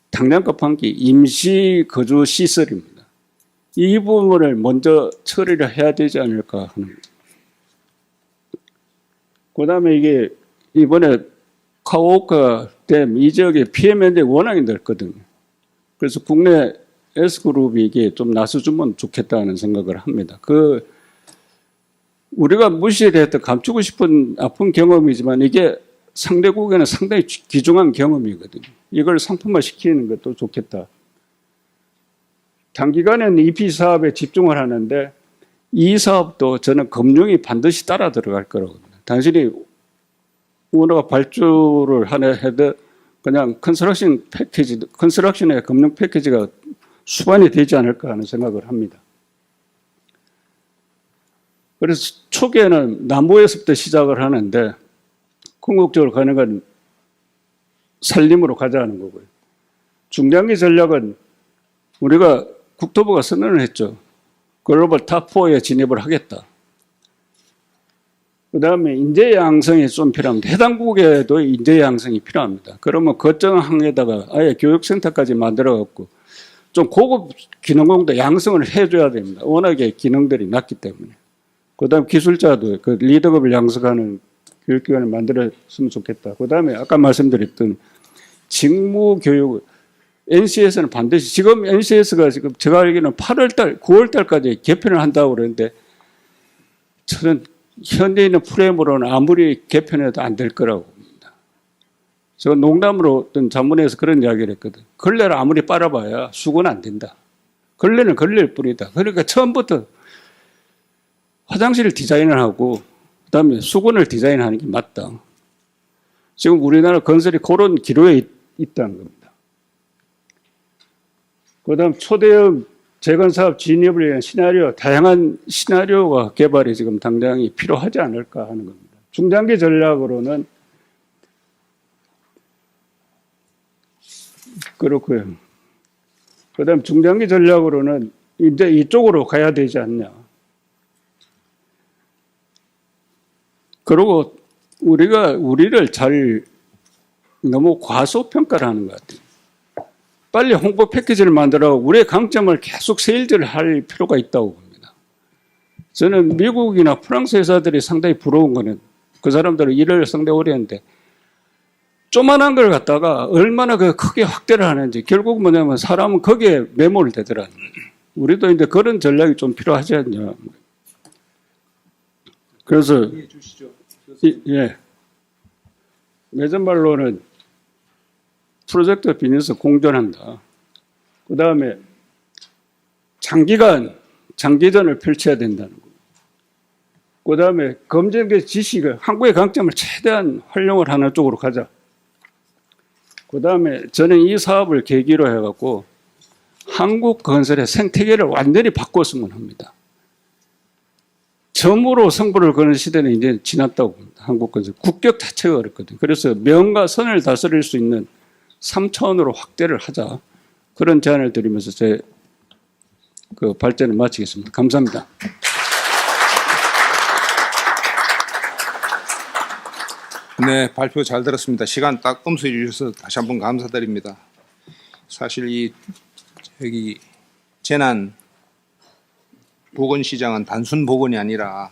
당장 급한 게 임시 거주 시설입니다. 이 부분을 먼저 처리를 해야 되지 않을까 하는 거예요. 그 다음에 이게 이번에 카오카 댐 이 지역에 피해 면적이 워낙에 넓거든요. 그래서 국내 S그룹이 이게 좀 나서주면 좋겠다는 생각을 합니다. 우리가 무시를 했던 감추고 싶은 아픈 경험이지만 이게 상대국에는 상당히 귀중한 경험이거든요. 이걸 상품화 시키는 것도 좋겠다. 단기간에는 EP 사업에 집중을 하는데 이 사업도 저는 금융이 반드시 따라 들어갈 거라고 봅니다. 단순히 우리가 발주를 하나 해도 그냥 컨스트럭션의 금융 패키지가 수반이 되지 않을까 하는 생각을 합니다. 그래서 초기에는 나무에서부터 시작을 하는데 궁극적으로 가는 건 산림으로 가자는 거고요. 중장기 전략은 우리가 국토부가 선언을 했죠. 글로벌 탑4에 진입을 하겠다. 그 다음에 인재 양성이 좀 필요합니다. 해당국에도 인재 양성이 필요합니다. 그러면 거점 항에다가 아예 교육센터까지 만들어갖고 좀 고급 기능공도 양성을 해줘야 됩니다. 워낙에 기능들이 낮기 때문에. 그다음 기술자도 그 리더급을 양성하는 교육기관을 만들었으면 좋겠다. 그다음에 아까 말씀드렸던 직무 교육, NCS는 반드시, 지금 NCS가 지금 제가 알기로는 8월달, 9월달까지 개편을 한다고 그러는데 저는 현재 있는 프레임으로는 아무리 개편해도 안 될 거라고 봅니다. 제가 농담으로 어떤 자문회에서 그런 이야기를 했거든. 걸레를 아무리 빨아봐야 수고는 안 된다. 걸레는 걸레일 뿐이다. 그러니까 처음부터 화장실을 디자인을 하고 그다음에 수건을 디자인하는 게 맞다. 지금 우리나라 건설이 그런 기로에 있다는 겁니다. 그다음 초대형 재건사업 진입을 위한 시나리오, 다양한 시나리오가 개발이 지금 당장이 필요하지 않을까 하는 겁니다. 중장기 전략으로는 그렇고요. 그다음 중장기 전략으로는 이제 이쪽으로 가야 되지 않냐. 그리고 우리를 잘 너무 과소평가를 하는 것 같아요. 빨리 홍보 패키지를 만들어 우리의 강점을 계속 세일즈를 할 필요가 있다고 봅니다. 저는 미국이나 프랑스 회사들이 상당히 부러운 거는 그 사람들은 일을 상당히 오래 했는데 조만한 걸 갖다가 얼마나 그 크게 확대를 하는지 결국 뭐냐면 사람은 거기에 매몰 되더라고요. 우리도 이제 그런 전략이 좀 필요하지 않냐. 그래서 예. 예전말로는 프로젝트 비즈니스 공존한다. 그 다음에 장기간 장기전을 펼쳐야 된다는 거. 그 다음에 검증의 지식을 한국의 강점을 최대한 활용을 하는 쪽으로 가자. 그 다음에 저는 이 사업을 계기로 해갖고 한국 건설의 생태계를 완전히 바꿨으면 합니다. 점으로 승부를 거는 시대는 이제 지났다고 봅니다. 한국 건설. 국격 자체가 어렵거든요. 그래서 명과 선을 다스릴 수 있는 3차원으로 확대를 하자. 그런 제안을 드리면서 제 그 발제를 마치겠습니다. 감사합니다. 네, 발표 잘 들었습니다. 시간 딱 엄수해 주셔서 다시 한번 감사드립니다. 사실 여기 재난 보건시장은 단순 보건이 아니라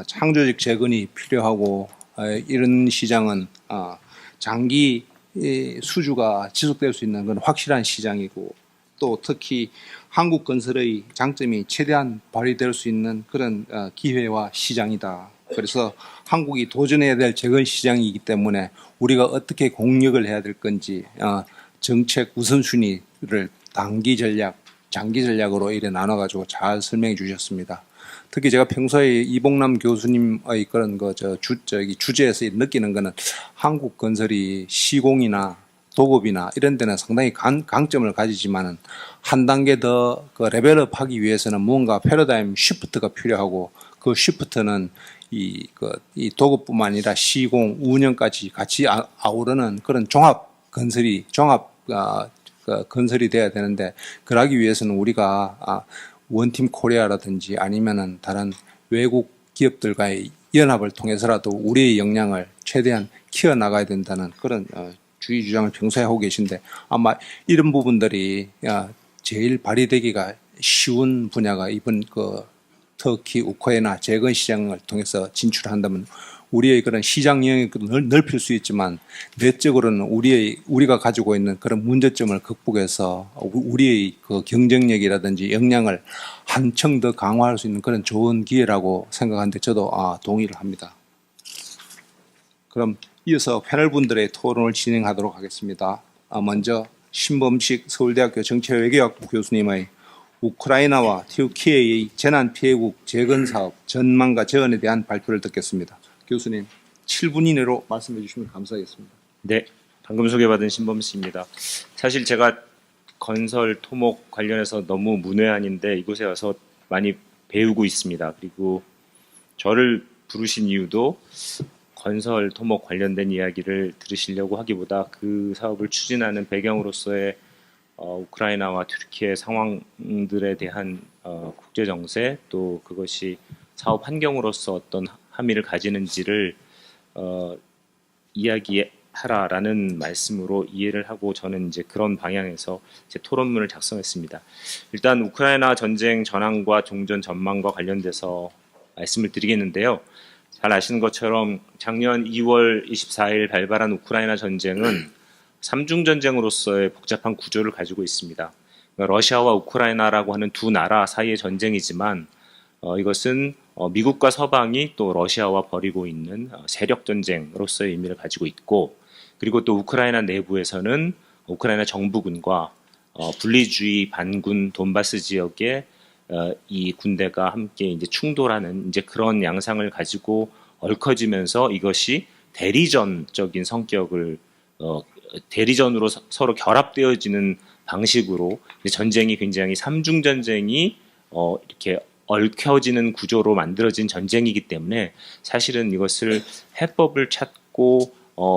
창조적 재건이 필요하고 이런 시장은 장기 수주가 지속될 수 있는 그런 확실한 시장이고 또 특히 한국 건설의 장점이 최대한 발휘될 수 있는 그런 기회와 시장이다. 그래서 한국이 도전해야 될 재건 시장이기 때문에 우리가 어떻게 공략을 해야 될 건지 정책 우선순위를 단기 전략, 장기 전략으로 이래 나눠가지고 잘 설명해 주셨습니다. 특히 제가 평소에 이봉남 교수님의 그런 주제에서 느끼는 거는 한국 건설이 시공이나 도급이나 이런 데는 상당히 강점을 가지지만은 한 단계 더 그 레벨업 하기 위해서는 뭔가 패러다임 시프트가 필요하고 그 시프트는 이 도급뿐만 아니라 시공, 운영까지 같이 아우르는 그런 종합 건설이 돼야 되는데 그러기 위해서는 우리가 원팀 코리아라든지 아니면은 다른 외국 기업들과의 연합을 통해서라도 우리의 역량을 최대한 키워나가야 된다는 그런 주의 주장을 평소에 하고 계신데 아마 이런 부분들이 제일 발휘되기가 쉬운 분야가 이번 터키, 우크라이나 재건 시장을 통해서 진출한다면 우리의 그런 시장 영역도 넓힐 수 있지만 내적으로는 우리가 가지고 있는 그런 문제점을 극복해서 우리의 그 경쟁력이라든지 역량을 한층 더 강화할 수 있는 그런 좋은 기회라고 생각하는데 저도 동의를 합니다. 그럼 이어서 패널분들의 토론을 진행하도록 하겠습니다. 먼저 신범식 서울대학교 정치외교학부 교수님의 우크라이나와 튀르키예의 재난피해국 재건사업 전망과 재원에 대한 발표를 듣겠습니다. 교수님 7분 이내로 말씀해 주시면 감사하겠습니다. 네, 방금 소개받은 신범식입니다. 사실 제가 건설 토목 관련해서 너무 문외한인데 이곳에 와서 많이 배우고 있습니다. 그리고 저를 부르신 이유도 건설 토목 관련된 이야기를 들으시려고 하기보다 그 사업을 추진하는 배경으로서의 우크라이나와 튀르키예 상황들에 대한 국제 정세 또 그것이 사업 환경으로서 어떤 함의를 가지는지를 하라라는 말씀으로 이해를 하고 저는 이제 그런 방향에서 제 토론문을 작성했습니다. 일단 우크라이나 전쟁 전황과 종전 전망과 관련돼서 말씀을 드리겠는데요. 잘 아시는 것처럼 작년 2월 24일 발발한 우크라이나 전쟁은 삼중 전쟁으로서의 복잡한 구조를 가지고 있습니다. 그러니까 러시아와 우크라이나라고 하는 두 나라 사이의 전쟁이지만 이것은 미국과 서방이 또 러시아와 벌이고 있는 세력 전쟁으로서의 의미를 가지고 있고, 그리고 또 우크라이나 내부에서는 우크라이나 정부군과 분리주의 반군 돈바스 지역의 이 군대가 함께 이제 충돌하는 이제 그런 양상을 가지고 얽혀지면서 이것이 대리전적인 성격을 대리전으로 서로 결합되어지는 방식으로 전쟁이 굉장히 삼중 전쟁이 이렇게 얽혀지는 구조로 만들어진 전쟁이기 때문에 사실은 이것을 해법을 찾고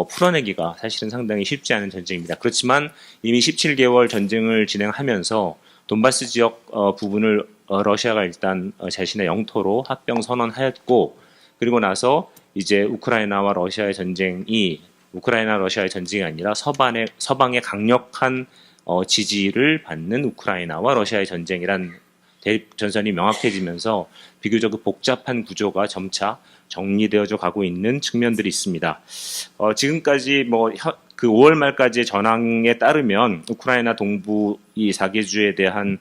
풀어내기가 사실은 상당히 쉽지 않은 전쟁입니다. 그렇지만 이미 17개월 전쟁을 진행하면서 돈바스 지역 부분을 러시아가 일단 자신의 영토로 합병 선언하였고, 그리고 나서 이제 우크라이나와 러시아의 전쟁이 우크라이나 러시아의 전쟁이 아니라 서방의 강력한 지지를 받는 우크라이나와 러시아의 전쟁이란 대립전선이 명확해지면서 비교적 복잡한 구조가 점차 정리되어져 가고 있는 측면들이 있습니다. 지금까지 그 5월 말까지의 전황에 따르면 우크라이나 동부 이 4개주에 대한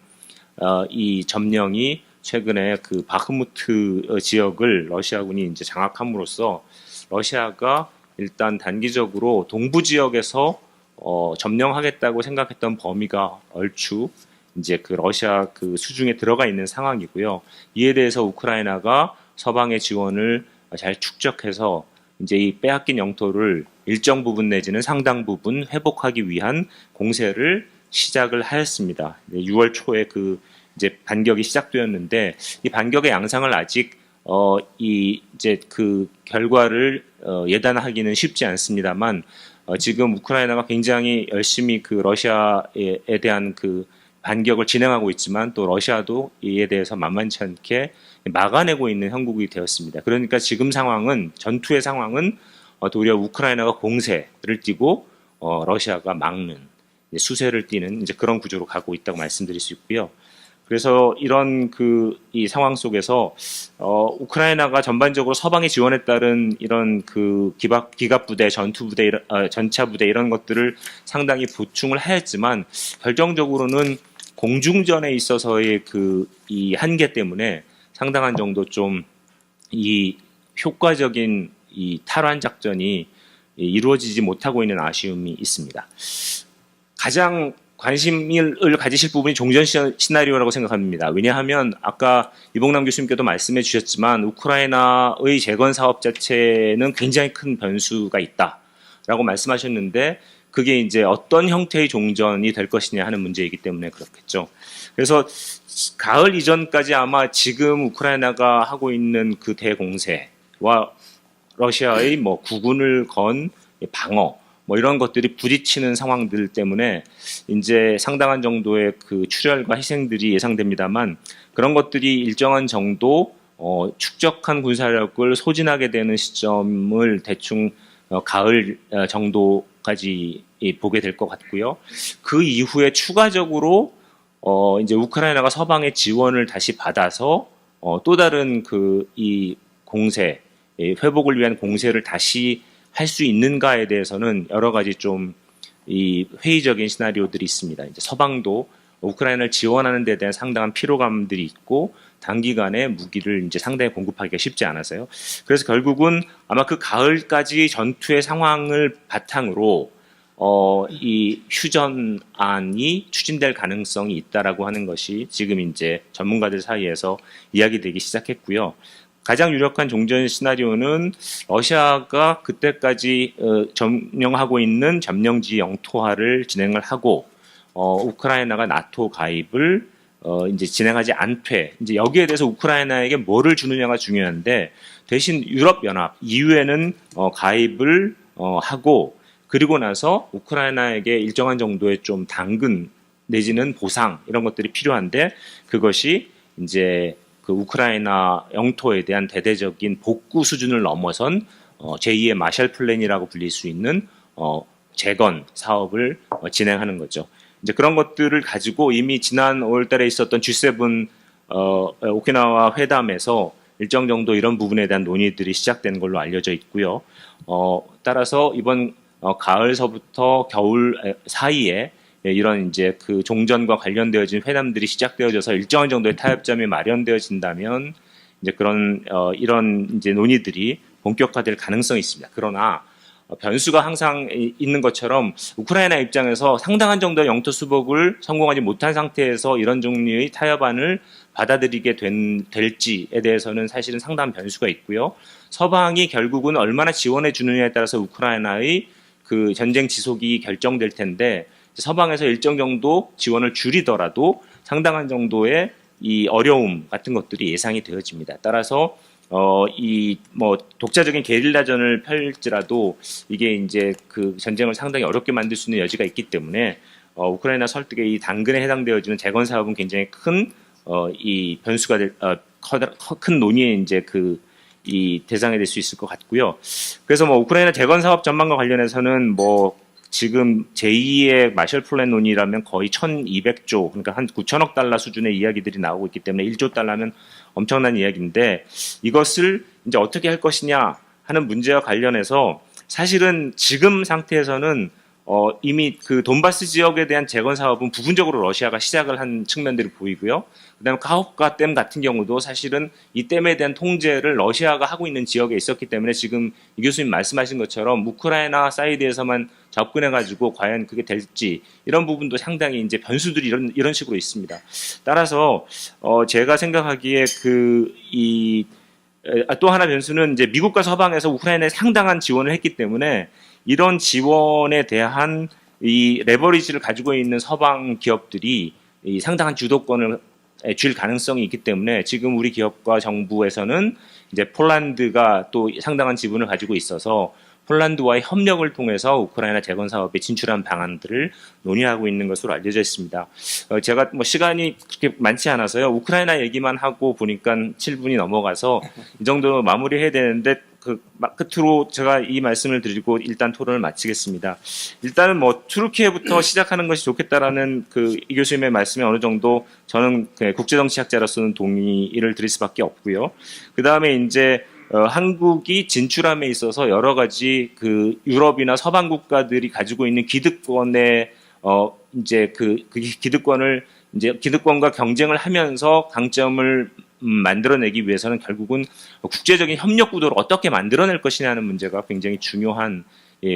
이 점령이 최근에 그 바흐무트 지역을 러시아군이 이제 장악함으로써 러시아가 일단 단기적으로 동부 지역에서 점령하겠다고 생각했던 범위가 얼추 이제 그 러시아 그 수중에 들어가 있는 상황이고요. 이에 대해서 우크라이나가 서방의 지원을 잘 축적해서 이제 이 빼앗긴 영토를 일정 부분 내지는 상당 부분 회복하기 위한 공세를 시작을 하였습니다. 6월 초에 그 이제 반격이 시작되었는데 이 반격의 양상을 아직 이제 그 결과를 예단하기는 쉽지 않습니다만 지금 우크라이나가 굉장히 열심히 그 러시아에 대한 그 반격을 진행하고 있지만 또 러시아도 이에 대해서 만만치 않게 막아내고 있는 형국이 되었습니다. 그러니까 지금 상황은 전투의 상황은 도리어 우크라이나가 공세를 띄고 러시아가 막는 수세를 띄는 이제 그런 구조로 가고 있다고 말씀드릴 수 있고요. 그래서 이런 이 상황 속에서 우크라이나가 전반적으로 서방의 지원에 따른 이런 그 기갑부대, 전투부대, 전차부대 이런 것들을 상당히 보충을 하였지만 결정적으로는 공중전에 있어서의 이 한계 때문에 상당한 정도 좀 이 효과적인 이 탈환 작전이 이루어지지 못하고 있는 아쉬움이 있습니다. 가장 관심을 가지실 부분이 종전 시나리오라고 생각합니다. 왜냐하면 아까 이봉남 교수님께도 말씀해 주셨지만 우크라이나의 재건 사업 자체는 굉장히 큰 변수가 있다라고 말씀하셨는데 그게 이제 어떤 형태의 종전이 될 것이냐 하는 문제이기 때문에 그렇겠죠. 그래서 가을 이전까지 아마 지금 우크라이나가 하고 있는 그 대공세와 러시아의 국군을 건 방어 이런 것들이 부딪히는 상황들 때문에 이제 상당한 정도의 그 출혈과 희생들이 예상됩니다만 그런 것들이 일정한 정도 축적한 군사력을 소진하게 되는 시점을 대충 가을 정도까지 보게 될 것 같고요. 그 이후에 추가적으로 이제 우크라이나가 서방의 지원을 다시 받아서 또 다른 이 공세 회복을 위한 공세를 다시 할 수 있는가에 대해서는 여러 가지 좀 이 회의적인 시나리오들이 있습니다. 이제 서방도 우크라이나를 지원하는 데 대한 상당한 피로감들이 있고 단기간에 무기를 이제 상당히 공급하기가 쉽지 않아서요. 그래서 결국은 아마 그 가을까지 전투의 상황을 바탕으로 이 휴전안이 추진될 가능성이 있다라고 하는 것이 지금 이제 전문가들 사이에서 이야기되기 시작했고요. 가장 유력한 종전 시나리오는 러시아가 그때까지 점령하고 있는 점령지 영토화를 진행을 하고 우크라이나가 나토 가입을 이제 진행하지 않되 이제 여기에 대해서 우크라이나에게 뭐를 주느냐가 중요한데 대신 유럽 연합 EU에는 가입을 하고 그리고 나서 우크라이나에게 일정한 정도의 좀 당근 내지는 보상 이런 것들이 필요한데 그것이 이제 그 우크라이나 영토에 대한 대대적인 복구 수준을 넘어선 제2의 마샬 플랜이라고 불릴 수 있는 재건 사업을 진행하는 거죠. 이제 그런 것들을 가지고 이미 지난 5월달에 있었던 G7 오키나와 회담에서 일정 정도 이런 부분에 대한 논의들이 시작된 걸로 알려져 있고요. 따라서 이번 가을서부터 겨울 사이에 이런 이제 그 종전과 관련되어진 회담들이 시작되어져서 일정한 정도의 타협점이 마련되어진다면 이제 그런 이런 이제 논의들이 본격화될 가능성이 있습니다. 그러나 변수가 항상 있는 것처럼 우크라이나 입장에서 상당한 정도의 영토 수복을 성공하지 못한 상태에서 이런 종류의 타협안을 받아들이게 될지에 대해서는 사실은 상당한 변수가 있고요. 서방이 결국은 얼마나 지원해 주느냐에 따라서 우크라이나의 그 전쟁 지속이 결정될 텐데 서방에서 일정 정도 지원을 줄이더라도 상당한 정도의 이 어려움 같은 것들이 예상이 되어집니다. 따라서 이 뭐 독자적인 게릴라전을 펼지라도 이게 이제 그 전쟁을 상당히 어렵게 만들 수 있는 여지가 있기 때문에 우크라이나 설득의 이 당근에 해당되어지는 재건 사업은 굉장히 큰 이 변수가 큰 논의의 이제 그 이 대상이 될 수 있을 것 같고요. 그래서 뭐 우크라이나 재건 사업 전망과 관련해서는 뭐 지금 제2의 마셜 플랜 논의라면 거의 1,200조, 그러니까 한 9천억 달러 수준의 이야기들이 나오고 있기 때문에 1조 달러면 엄청난 이야기인데 이것을 이제 어떻게 할 것이냐 하는 문제와 관련해서 사실은 지금 상태에서는 이미 그 돈바스 지역에 대한 재건 사업은 부분적으로 러시아가 시작을 한 측면들이 보이고요. 그다음에 카호프카 댐 같은 경우도 사실은 이 댐에 대한 통제를 러시아가 하고 있는 지역에 있었기 때문에 지금 이 교수님 말씀하신 것처럼 우크라이나 사이드에서만 접근해가지고 과연 그게 될지 이런 부분도 상당히 이제 변수들이 이런 식으로 있습니다. 따라서 제가 생각하기에 또 하나 변수는 이제 미국과 서방에서 우크라이나에 상당한 지원을 했기 때문에 이런 지원에 대한 이 레버리지를 가지고 있는 서방 기업들이 이 상당한 주도권을 줄 가능성이 있기 때문에 지금 우리 기업과 정부에서는 이제 폴란드가 또 상당한 지분을 가지고 있어서 폴란드와의 협력을 통해서 우크라이나 재건 사업에 진출한 방안들을 논의하고 있는 것으로 알려져 있습니다. 제가 뭐 시간이 그렇게 많지 않아서요. 우크라이나 얘기만 하고 보니까 7분이 넘어가서 이 정도로 마무리해야 되는데 끝으로 제가 이 말씀을 드리고 일단 토론을 마치겠습니다. 일단은 뭐 투르키예부터 시작하는 것이 좋겠다라는 이 교수님의 말씀에 어느 정도 저는 국제정치학자로서는 동의를 드릴 수밖에 없고요. 그 다음에 이제 한국이 진출함에 있어서 여러 가지 유럽이나 서방 국가들이 가지고 있는 기득권의 이제 기득권과 경쟁을 하면서 강점을 만들어내기 위해서는 결국은 국제적인 협력 구도를 어떻게 만들어낼 것이냐는 문제가 굉장히 중요한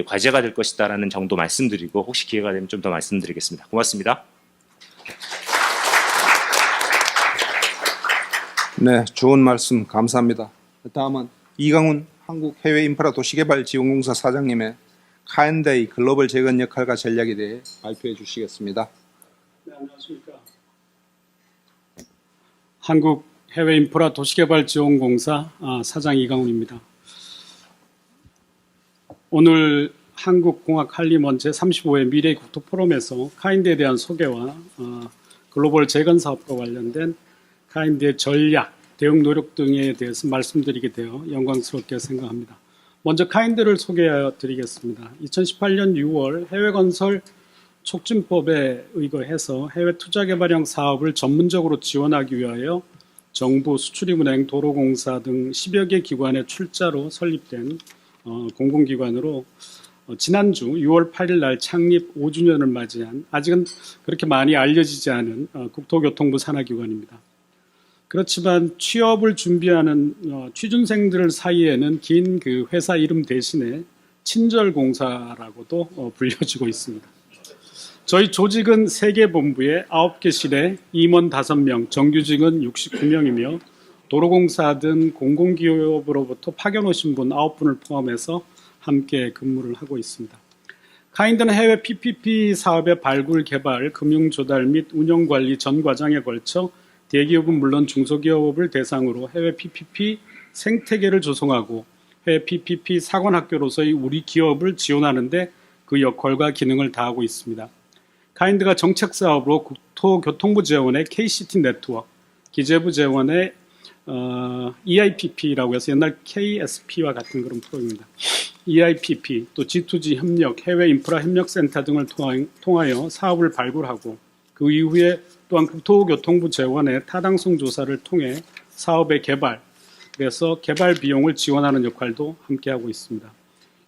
과제가 될 것이다라는 정도 말씀드리고 혹시 기회가 되면 좀 더 말씀드리겠습니다. 고맙습니다. 네, 좋은 말씀 감사합니다. 다음은 이강훈 한국해외인프라도시개발지원공사 사장님의 카엔데이 글로벌 재건 역할과 전략에 대해 발표해 주시겠습니다. 네, 안녕하십니까. 한국해외인프라도시개발지원공사 사장 이강훈입니다. 오늘 한국공학한림원 제35회 미래국토포럼에서 카인드에 대한 소개와 글로벌 재건 사업과 관련된 카인드의 전략, 대응 노력 등에 대해서 말씀드리게 되어 영광스럽게 생각합니다. 먼저 카인드를 소개해 드리겠습니다. 2018년 6월 해외건설 촉진법에 의거해서 해외 투자개발형 사업을 전문적으로 지원하기 위하여 정부, 수출입은행, 도로공사 등 10여 개 기관의 출자로 설립된 공공기관으로 지난주 6월 8일 날 창립 5주년을 맞이한 아직은 그렇게 많이 알려지지 않은 국토교통부 산하기관입니다. 그렇지만 취업을 준비하는 취준생들 사이에는 긴 회사 이름 대신에 친절공사라고도 불려지고 있습니다. 저희 조직은 3개 본부에 9개실에 임원 5명, 정규직은 69명이며 도로공사 등 공공기업으로부터 파견 오신 분 9분을 포함해서 함께 근무를 하고 있습니다. 카인드는 해외 PPP 사업의 발굴, 개발, 금융 조달 및 운영 관리 전 과정에 걸쳐 대기업은 물론 중소기업을 대상으로 해외 PPP 생태계를 조성하고 해외 PPP 사관학교로서의 우리 기업을 지원하는 데 그 역할과 기능을 다하고 있습니다. 카인드가 정책사업으로 국토교통부 재원의 KCT 네트워크, 기재부 재원의 EIPP라고 해서 옛날 KSP와 같은 그런 프로그램입니다. EIPP, 또 G2G 협력, 해외 인프라 협력센터 등을 통하여 사업을 발굴하고 그 이후에 또한 국토교통부 재원의 타당성 조사를 통해 사업의 개발, 그래서 개발 비용을 지원하는 역할도 함께하고 있습니다.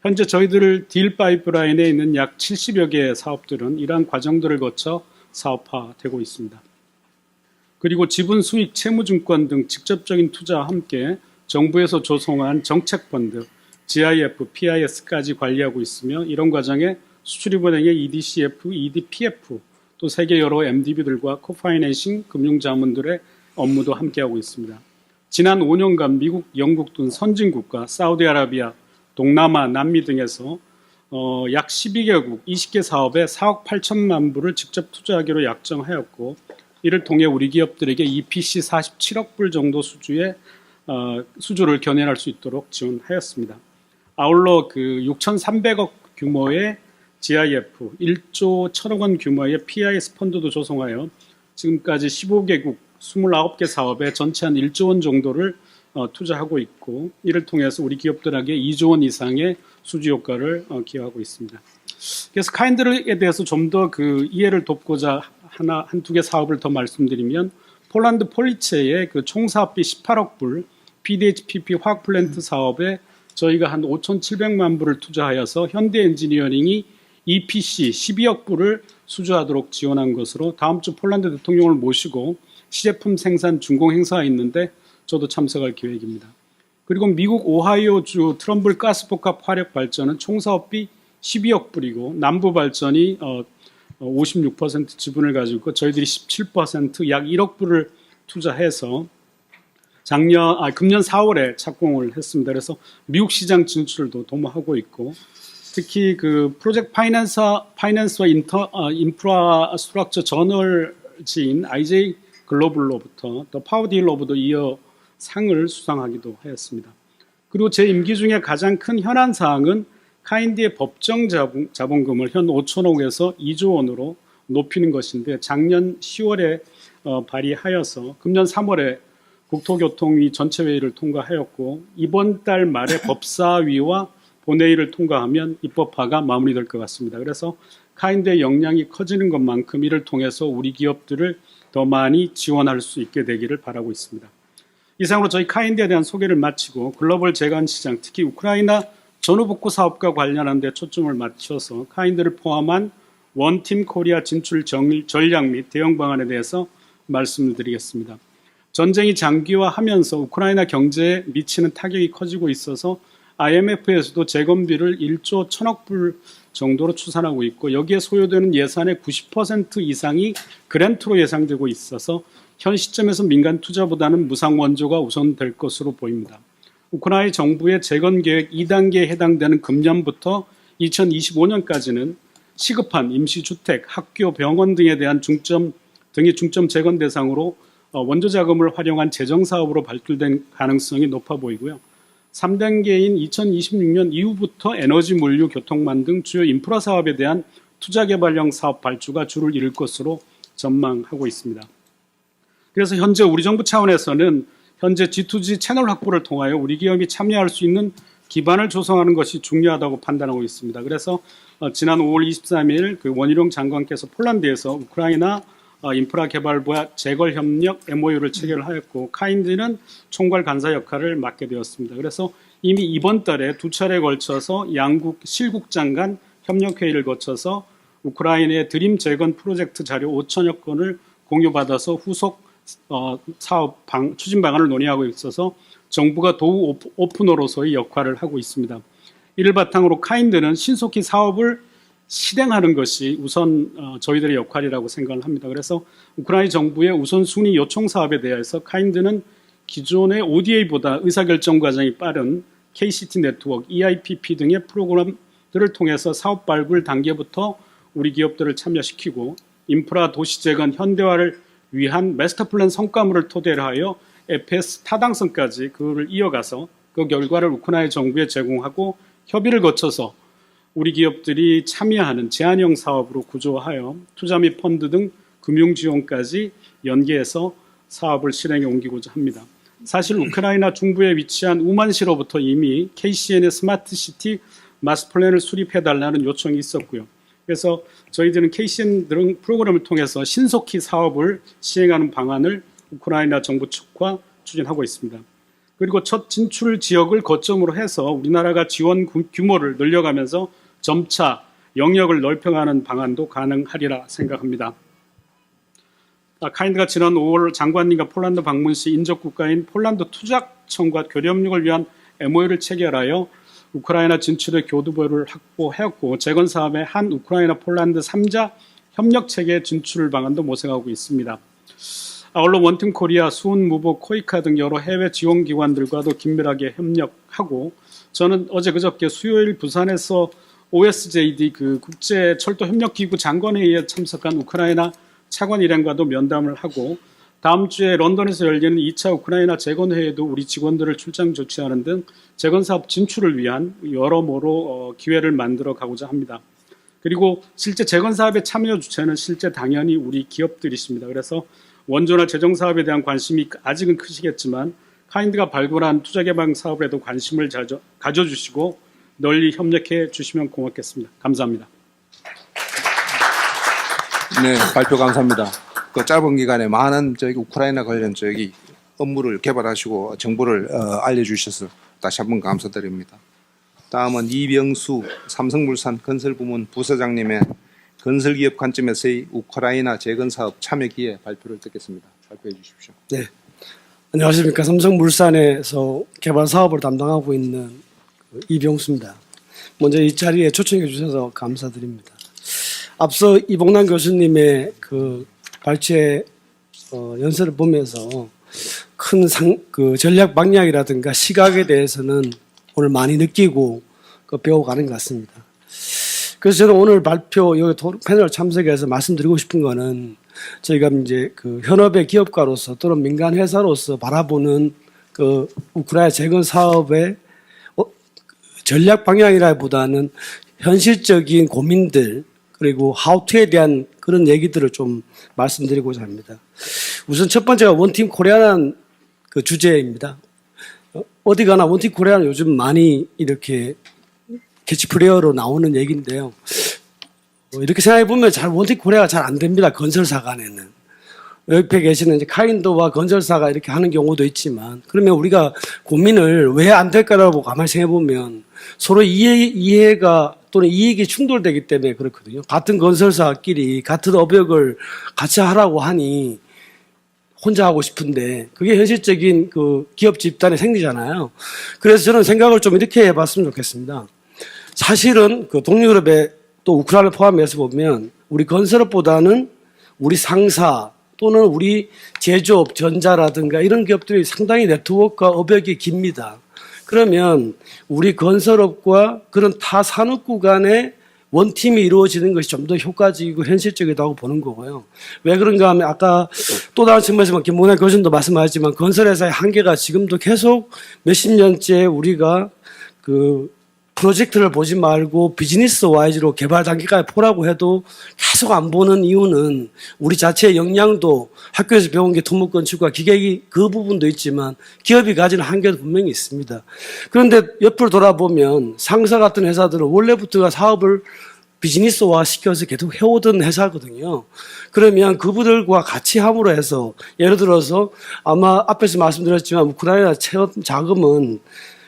현재 저희들 딜 파이프라인에 있는 약 70여 개의 사업들은 이러한 과정들을 거쳐 사업화되고 있습니다. 그리고 지분 수익 채무증권 등 직접적인 투자와 함께 정부에서 조성한 정책펀드, GIF, PIS까지 관리하고 있으며 이런 과정에 수출입은행의 EDCF, EDPF, 또 세계 여러 MDB들과 코파이낸싱 금융자문들의 업무도 함께하고 있습니다. 지난 5년간 미국, 영국 등 선진국가, 사우디아라비아, 동남아, 남미 등에서 약 12개국 20개 사업에 4억 8천만 불을 직접 투자하기로 약정하였고 이를 통해 우리 기업들에게 EPC 47억 불 정도 수주를 견인할 수 있도록 지원하였습니다. 아울러 그 6,300억 규모의 GIF, 1조 1천억 원 규모의 PIS 펀드도 조성하여 지금까지 15개국 29개 사업에 전체 한 1조 원 정도를 투자하고 있고 이를 통해서 우리 기업들에게 2조 원 이상의 수주 효과를 기여하고 있습니다. 그래서 카인드에 대해서 좀 더 그 이해를 돕고자 한두 개 사업을 더 말씀드리면 폴란드 폴리체의 그 총사업비 18억 불 PDHPP 화학 플랜트 사업에 저희가 한 5,700만 불을 투자하여서 현대 엔지니어링이 EPC 12억 불을 수주하도록 지원한 것으로 다음 주 폴란드 대통령을 모시고 시제품 생산 준공 행사가 있는데 저도 참석할 계획입니다. 그리고 미국 오하이오주 트럼블 가스복합 화력 발전은 총사업비 12억 불이고 남부 발전이 56% 지분을 가지고 있고 저희들이 17% 약 1억 불을 투자해서 금년 4월에 착공을 했습니다. 그래서 미국 시장 진출도 도모하고 있고 특히 그 프로젝트 파이낸스와 인프라스트럭처 저널지인 IJ 글로벌로부터 또 파워딜 오브 더 이어 상을 수상하기도 하였습니다. 그리고 제 임기 중에 가장 큰 현안 사항은 카인드의 법정 자본금을 현 5천억에서 2조 원으로 높이는 것인데 작년 10월에 발의하여서 금년 3월에 국토교통위 전체회의를 통과하였고 이번 달 말에 법사위와 본회의를 통과하면 입법화가 마무리될 것 같습니다. 그래서 카인드의 역량이 커지는 것만큼 이를 통해서 우리 기업들을 더 많이 지원할 수 있게 되기를 바라고 있습니다. 이상으로 저희 카인드에 대한 소개를 마치고 글로벌 재건 시장, 특히 우크라이나 전후복구 사업과 관련한 데 초점을 맞춰서 카인드를 포함한 원팀 코리아 진출 전략 및 대응 방안에 대해서 말씀을 드리겠습니다. 전쟁이 장기화하면서 우크라이나 경제에 미치는 타격이 커지고 있어서 IMF에서도 재건비를 1조 1천억 불 정도로 추산하고 있고 여기에 소요되는 예산의 90% 이상이 그랜트로 예상되고 있어서 현 시점에서 민간 투자보다는 무상 원조가 우선될 것으로 보입니다. 우크라이나 정부의 재건 계획 2단계에 해당되는 금년부터 2025년까지는 시급한 임시주택, 학교, 병원 등에 대한 중점 재건 대상으로 원조 자금을 활용한 재정 사업으로 발굴된 가능성이 높아 보이고요. 3단계인 2026년 이후부터 에너지, 물류, 교통망 등 주요 인프라 사업에 대한 투자 개발형 사업 발주가 주를 이룰 것으로 전망하고 있습니다. 그래서 현재 우리 정부 차원에서는 현재 G2G 채널 확보를 통하여 우리 기업이 참여할 수 있는 기반을 조성하는 것이 중요하다고 판단하고 있습니다. 그래서 지난 5월 23일 그 원희룡 장관께서 폴란드에서 우크라이나 인프라 개발부와 재걸 협력 MOU를 체결하였고 카인드는 총괄 간사 역할을 맡게 되었습니다. 그래서 이미 이번 달에 두 차례에 걸쳐서 양국 실국장 간 협력회의를 거쳐서 우크라이나의 드림 재건 프로젝트 자료 5천여 건을 공유받아서 후속 사업 추진 방안을 논의하고 있어서 정부가 도우 오프너로서의 역할을 하고 있습니다. 이를 바탕으로 카인드는 신속히 사업을 실행하는 것이 우선 저희들의 역할이라고 생각을 합니다. 그래서 우크라이나 정부의 우선순위 요청 사업에 대해서 카인드는 기존의 ODA보다 의사결정 과정이 빠른 KCT 네트워크, EIPP 등의 프로그램들을 통해서 사업 발굴 단계부터 우리 기업들을 참여시키고 인프라 도시 재건 현대화를 위한 마스터플랜 성과물을 토대로 하여 FS 타당성까지 그를 이어가서 그 결과를 우크라이나 정부에 제공하고 협의를 거쳐서 우리 기업들이 참여하는 제한형 사업으로 구조하여 투자 및 펀드 등 금융 지원까지 연계해서 사업을 실행에 옮기고자 합니다. 사실 우크라이나 중부에 위치한 우만시로부터 이미 KCN의 스마트시티 마스 플랜을 수립해달라는 요청이 있었고요. 그래서 저희들은 KCN 등 프로그램을 통해서 신속히 사업을 시행하는 방안을 우크라이나 정부 측과 추진하고 있습니다. 그리고 첫 진출 지역을 거점으로 해서 우리나라가 지원 규모를 늘려가면서 점차 영역을 넓혀가는 방안도 가능하리라 생각합니다. 카인드가 지난 5월 장관님과 폴란드 방문 시 인접 국가인 폴란드 투자청과 교류 협력을 위한 MOU를 체결하여 우크라이나 진출의 교두보를 확보하였고 재건 사업의 한 우크라이나 폴란드 3자 협력 체계 진출 방안도 모색하고 있습니다. 아울러 원팀 코리아, 수은 무보, 코이카 등 여러 해외 지원 기관들과도 긴밀하게 협력하고 저는 어제 그저께 수요일 부산에서 OSJD 그 국제 철도 협력 기구 장관회의에 참석한 우크라이나 차관 일행과도 면담을 하고 다음 주에 런던에서 열리는 2차 우크라이나 재건회에도 우리 직원들을 출장 조치하는 등 재건사업 진출을 위한 여러모로 기회를 만들어 가고자 합니다. 그리고 실제 재건사업의 참여 주체는 실제 당연히 우리 기업들이십니다. 그래서 원조나 재정사업에 대한 관심이 아직은 크시겠지만 카인드가 발굴한 투자개발 사업에도 관심을 가져주시고 널리 협력해 주시면 고맙겠습니다. 감사합니다. 네, 발표 감사합니다. 그 짧은 기간에 많은 우크라이나 관련 업무를 개발하시고 정보를 알려주셔서 다시 한번 감사드립니다. 다음은 이병수 삼성물산 건설부문 부서장님의 건설기업 관점에서의 우크라이나 재건사업 참여 기회 발표를 듣겠습니다. 발표해 주십시오. 네, 안녕하십니까. 삼성물산에서 개발 사업을 담당하고 있는 이병수입니다. 먼저 이 자리에 초청해 주셔서 감사드립니다. 앞서 이봉남 교수님의 그 발제 연설을 보면서 큰 전략 방향이라든가 시각에 대해서는 오늘 많이 느끼고 배워가는 것 같습니다. 그래서 저는 오늘 발표 여기 패널 참석해서 말씀드리고 싶은 거는 저희가 이제 그 현업의 기업가로서 또는 민간 회사로서 바라보는 그 우크라이나 재건 사업의 전략 방향이라기보다는 현실적인 고민들 그리고 how to에 대한 그런 얘기들을 좀 말씀드리고자 합니다. 우선 첫 번째가 원팀 코리아라는 그 주제입니다. 어디 가나 원팀 코리아는 요즘 많이 이렇게 캐치프레이어로 나오는 얘기인데요. 이렇게 생각해 보면 원팀 코리아가 잘 안 됩니다. 건설사 간에는. 옆에 계시는 이제 카인드와 건설사가 이렇게 하는 경우도 있지만 그러면 우리가 고민을 왜 안 될까라고 가만히 생각해 보면 서로 이해가 또는 이익이 충돌되기 때문에 그렇거든요. 같은 건설사끼리 같은 업역을 같이 하라고 하니 혼자 하고 싶은데 그게 현실적인 그 기업 집단의 생리잖아요. 그래서 저는 생각을 좀 이렇게 해봤으면 좋겠습니다. 사실은 그 동유럽에 또 우크라이나 포함해서 보면 우리 건설업보다는 우리 상사 또는 우리 제조업, 전자라든가 이런 기업들이 상당히 네트워크와 업역이 깁니다. 그러면 우리 건설업과 그런 타 산업 구간의 원팀이 이루어지는 것이 좀 더 효과적이고 현실적이라고 보는 거고요. 왜 그런가 하면 아까 또 다른 측면에서 김문환 교수님도 말씀하셨지만 건설회사의 한계가 지금도 계속 몇십 년째 우리가 그 프로젝트를 보지 말고 비즈니스 와이즈로 개발 단계까지 보라고 해도 계속 안 보는 이유는 우리 자체의 역량도 학교에서 배운 게 토목 건축과 기계기 그 부분도 있지만 기업이 가지는 한계도 분명히 있습니다. 그런데 옆을 돌아보면 상사 같은 회사들은 원래부터가 사업을 비즈니스화 시켜서 계속 해오던 회사거든요. 그러면 그분들과 같이 함으로 해서 예를 들어서 아마 앞에서 말씀드렸지만 우크라이나 체험 자금은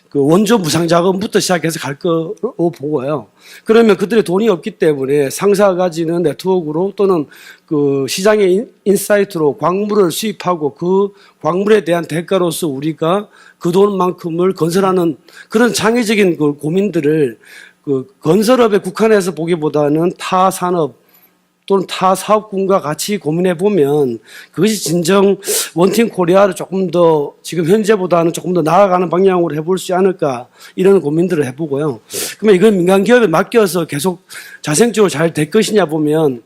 그 원조 무상 자금부터 시작해서 갈 거로 보고요. 그러면 그들의 돈이 없기 때문에 상사가 가지는 네트워크로 또는 그 시장의 인사이트로 광물을 수입하고 그 광물에 대한 대가로서 우리가 그 돈만큼을 건설하는 그런 창의적인 그 고민들을 그 건설업에 국한해서 보기보다는 타 산업 또는 타 사업군과 같이 고민해 보면 그것이 진정 원팀 코리아를 조금 더 지금 현재보다는 조금 더 나아가는 방향으로 해볼 수 있지 않을까 이런 고민들을 해보고요. 그러면 이건 민간 기업에 맡겨서 계속 자생적으로 잘 될 것이냐 보면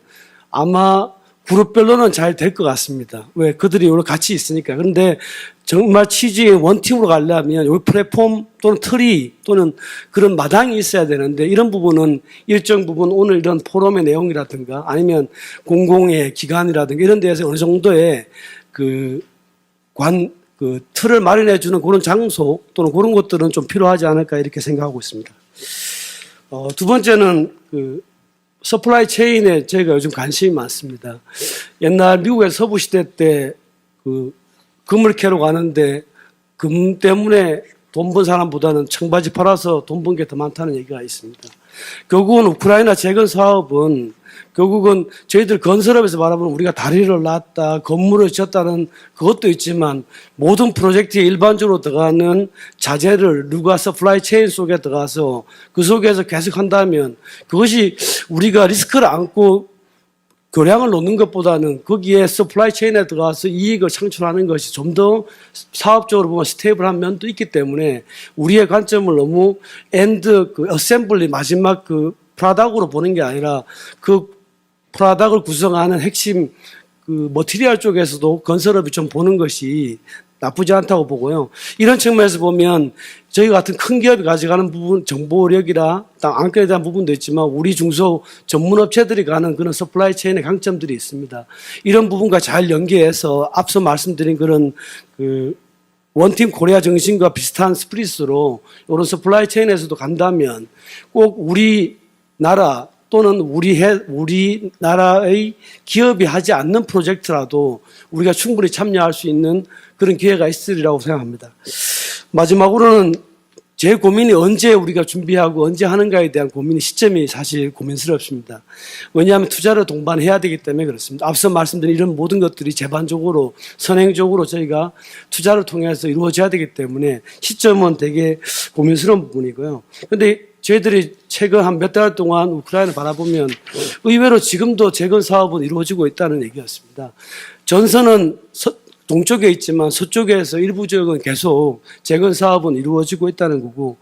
아마 그룹별로는 잘 될 것 같습니다. 왜? 그들이 오늘 같이 있으니까. 그런데 정말 취지의 원팀으로 가려면 이 플랫폼 또는 트리 또는 그런 마당이 있어야 되는데 이런 부분은 일정 부분 오늘 이런 포럼의 내용이라든가 아니면 공공의 기관이라든가 이런 데에서 어느 정도의 그 틀을 마련해 주는 그런 장소 또는 그런 것들은 좀 필요하지 않을까 이렇게 생각하고 있습니다. 두 번째는 그 서플라이 체인에 저희가 요즘 관심이 많습니다. 옛날 미국의 서부 시대 때 그 금을 캐러 가는데 금 때문에 돈 번 사람보다는 청바지 팔아서 돈 번 게 더 많다는 얘기가 있습니다. 결국은 우크라이나 재건 사업은 결국은 저희들 건설업에서 바라보면 우리가 다리를 놨다, 건물을 지었다는 그것도 있지만 모든 프로젝트에 일반적으로 들어가는 자재를 누가 서플라이 체인 속에 들어가서 그 속에서 계속 한다면 그것이 우리가 리스크를 안고 교량을 놓는 것보다는 거기에 서플라이 체인에 들어가서 이익을 창출하는 것이 좀 더 사업적으로 보면 스테이블한 면도 있기 때문에 우리의 관점을 너무 엔드 그 어셈블리 마지막 그 프로덕트로 보는 게 아니라 그 프로덕트를 구성하는 핵심 그 머티리얼 쪽에서도 건설업이 좀 보는 것이 나쁘지 않다고 보고요. 이런 측면에서 보면 저희 같은 큰 기업이 가져가는 부분, 정보력이라 안건에 대한 부분도 있지만 우리 중소 전문업체들이 가는 그런 서플라이 체인의 강점들이 있습니다. 이런 부분과 잘 연계해서 앞서 말씀드린 그런 그 원팀 코리아 정신과 비슷한 스피릿으로 이런 서플라이 체인에서도 간다면 꼭 우리나라 또는 우리나라의 기업이 하지 않는 프로젝트라도 우리가 충분히 참여할 수 있는 그런 기회가 있으리라고 생각합니다. 마지막으로는 제 고민이 언제 우리가 준비하고 언제 하는가에 대한 고민이 시점이 사실 고민스럽습니다. 왜냐하면 투자를 동반해야 되기 때문에 그렇습니다. 앞서 말씀드린 이런 모든 것들이 제반적으로 선행적으로 저희가 투자를 통해서 이루어져야 되기 때문에 시점은 되게 고민스러운 부분이고요. 그런데 저희들이 최근 한 몇 달 동안 우크라이나를 바라보면 의외로 지금도 재건 사업은 이루어지고 있다는 얘기였습니다. 전선은 동쪽에 있지만 서쪽에서 일부 지역은 계속 재건 사업은 이루어지고 있다는 거고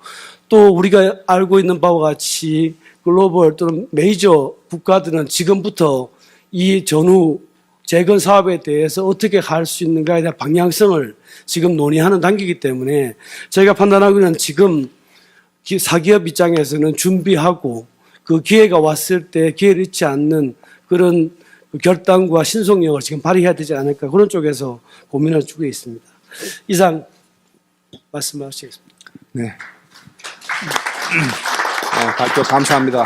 또 우리가 알고 있는 바와 같이 글로벌 또는 메이저 국가들은 지금부터 이 전후 재건 사업에 대해서 어떻게 갈 수 있는가에 대한 방향성을 지금 논의하는 단계이기 때문에 저희가 판단하기는 지금 사기업 입장에서는 준비하고 그 기회가 왔을 때 기회를 잃지 않는 그런 결단과 신속력을 지금 발휘해야 되지 않을까 그런 쪽에서 고민을 주고 있습니다. 이상 말씀하시겠습니다. 네. 발표 감사합니다.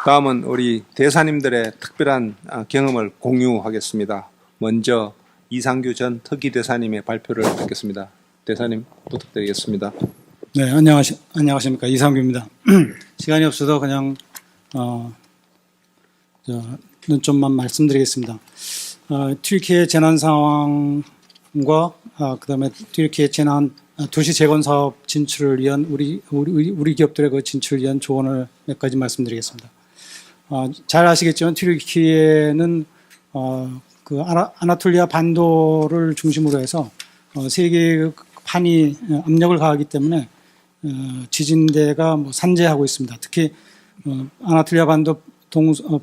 다음은 우리 대사님들의 특별한 경험을 공유하겠습니다. 먼저 이상규 전 특위대사님의 발표를 듣겠습니다. 대사님 부탁드리겠습니다. 네, 안녕하십니까. 이상규입니다. 시간이 없어서 그냥, 눈좀만 말씀드리겠습니다. 튀르키예 재난 상황과, 그 다음에 튀르키예 재난, 도시 재건 사업 진출을 위한 우리 기업들의 그 진출을 위한 조언을 몇 가지 말씀드리겠습니다. 잘 아시겠지만 튀르키예는, 그 아나톨리아 반도를 중심으로 해서, 세계의 판이 압력을 가하기 때문에 지진대가 뭐 산재하고 있습니다. 특히 아나톨리아 반도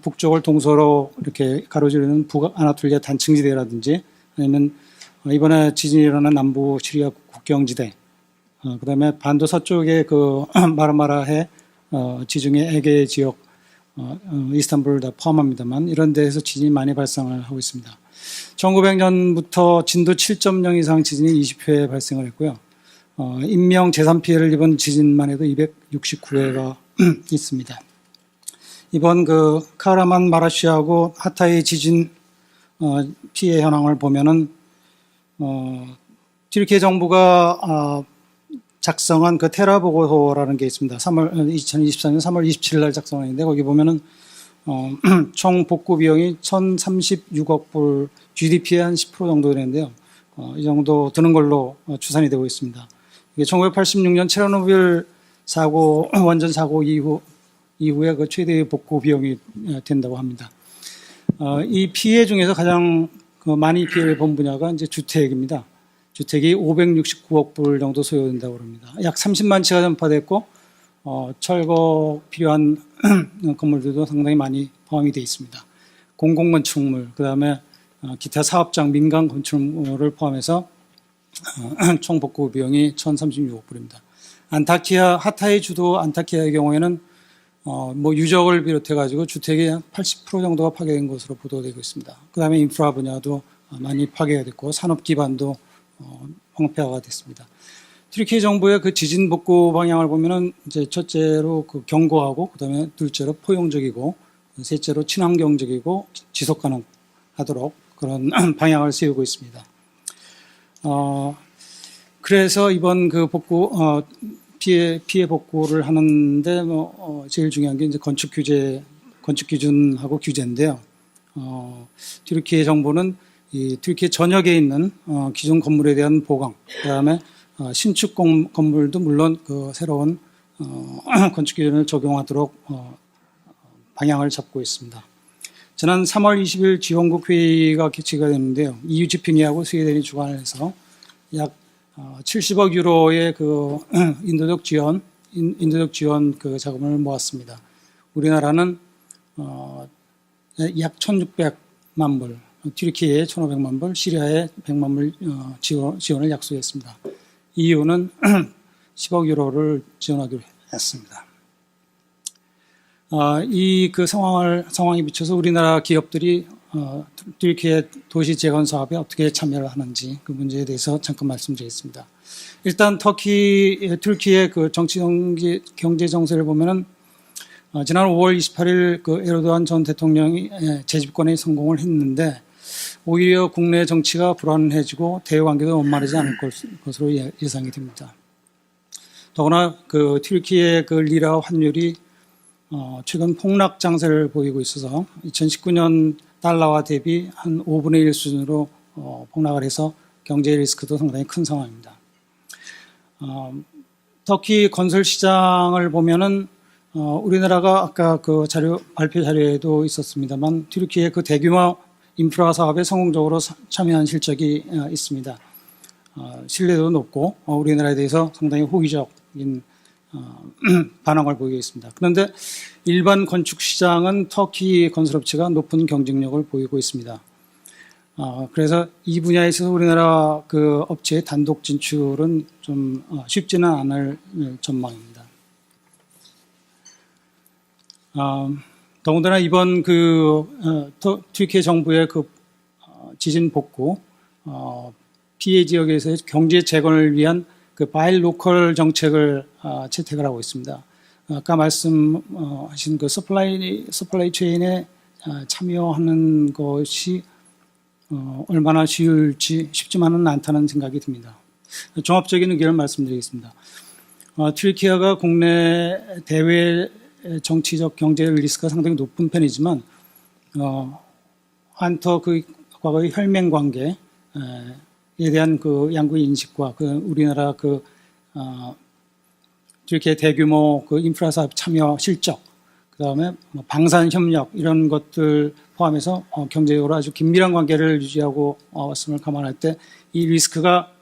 북쪽을 동서로 이렇게 가로지르는 북아나톨리아 단층지대라든지 아니면 이번에 지진이 일어난 남부 시리아 국경지대, 그다음에 반도 서쪽의 그 마르마라해 지중해 에게 지역, 이스탄불을 다 포함합니다만 이런 데에서 지진이 많이 발생을 하고 있습니다. 1900년부터 진도 7.0 이상 지진이 20회 발생을 했고요. 인명 재산 피해를 입은 지진만 해도 269회가 있습니다. 이번 그 카라만 마라시하고 하타이 지진 피해 현황을 보면은 튀르키예 정부가 작성한 그 테라 보고서라는 게 있습니다. 2024년 3월 27일 날 작성했는데 거기 보면은 총 복구 비용이 1,036억 불, GDP의 한 10% 정도 되는데요. 이 정도 드는 걸로 추산이 되고 있습니다. 이게 1986년 체르노빌 사고, 원전 사고 이후에 그 최대의 복구 비용이 된다고 합니다. 이 피해 중에서 가장 많이 피해를 본 분야가 이제 주택입니다. 주택이 569억 불 정도 소요된다고 합니다. 약 30만 채가 전파됐고, 철거 필요한 건물들도 상당히 많이 포함이 되어 있습니다. 공공건축물, 그 다음에 기타 사업장 민간 건축물을 포함해서 총 복구 비용이 1,036억 불입니다. 안타키아, 하타이 주도 안타키아의 경우에는 뭐 유적을 비롯해가지고 주택이 한 80% 정도가 파괴된 것으로 보도되고 있습니다. 그 다음에 인프라 분야도 많이 파괴가 됐고 산업 기반도 황폐화가 됐습니다. 튀르키예 정부의 그 지진 복구 방향을 보면은 이제 첫째로 그 견고하고 그다음에 둘째로 포용적이고 셋째로 친환경적이고 지속 가능하도록 그런 방향을 세우고 있습니다. 그래서 이번 그 복구 피해 복구를 하는데 제일 중요한 게 이제 건축 기준하고 규제인데요. 튀르키예 정부는 이 튀르키예 전역에 있는 기존 건물에 대한 보강, 그다음에 신축 건물도 물론 그 새로운 건축 기준을 적용하도록 방향을 잡고 있습니다. 지난 3월 20일 지원국 회의가 개최가 됐는데요. EU 집행위하고 스웨덴이 주관을 해서 약 70억 유로의 그 인도적 지원 그 자금을 모았습니다. 우리나라는 약 1,600만 불, 튀르키예에 1,500만 불, 시리아에 100만 불 지원을 약속했습니다. EU는 10억 유로를 지원하기로 했습니다. 이 그 상황에 비춰서 우리나라 기업들이 튀르키예 도시 재건 사업에 어떻게 참여를 하는지 그 문제에 대해서 잠깐 말씀드리겠습니다. 일단 튀르키예 그 정치 경제 정세를 보면은 지난 5월 28일 그 에르도안 전 대통령이 재집권에 성공을 했는데 오히려 국내 정치가 불안해지고 대외 관계도 원만하지 않을 것으로 예상이 됩니다. 더구나 그 튀르키예 그 리라 환율이 최근 폭락 장세를 보이고 있어서 2019년 달러와 대비 한 5분의 1 수준으로 폭락을 해서 경제 리스크도 상당히 큰 상황입니다. 터키 건설 시장을 보면은 우리나라가 아까 그 발표 자료에도 있었습니다만 튀르키예 그 대규모 인프라 사업에 성공적으로 참여한 실적이 있습니다. 신뢰도 높고 우리나라에 대해서 상당히 호의적인 반응을 보이고 있습니다. 그런데 일반 건축 시장은 터키 건설업체가 높은 경쟁력을 보이고 있습니다. 그래서 이 분야에 있어서 우리나라 그 업체의 단독 진출은 좀 쉽지는 않을 전망입니다. 더군다나 이번 튀르키예 정부의 그 지진 복구 피해 지역에서의 경제 재건을 위한 그 바일 로컬 정책을 채택을 하고 있습니다. 아까 말씀하신 그 서플라이 체인에 참여하는 것이 얼마나 쉽지만은 않다는 생각이 듭니다. 종합적인 의견을 말씀드리겠습니다. 튀르키예가 국내 대외 정치적 경제 리스크가 상당히 높은 편이지만 한터 그 과거의 혈맹 관계에 대한 그 양국의 인식과 그 우리나라 그 튀르키예 대규모 그 인프라 사업 참여 실적, 그 다음에 방산 협력 이런 것들 포함해서 경제적으로 아주 긴밀한 관계를 유지하고 왔음을 감안할 때 이 리스크가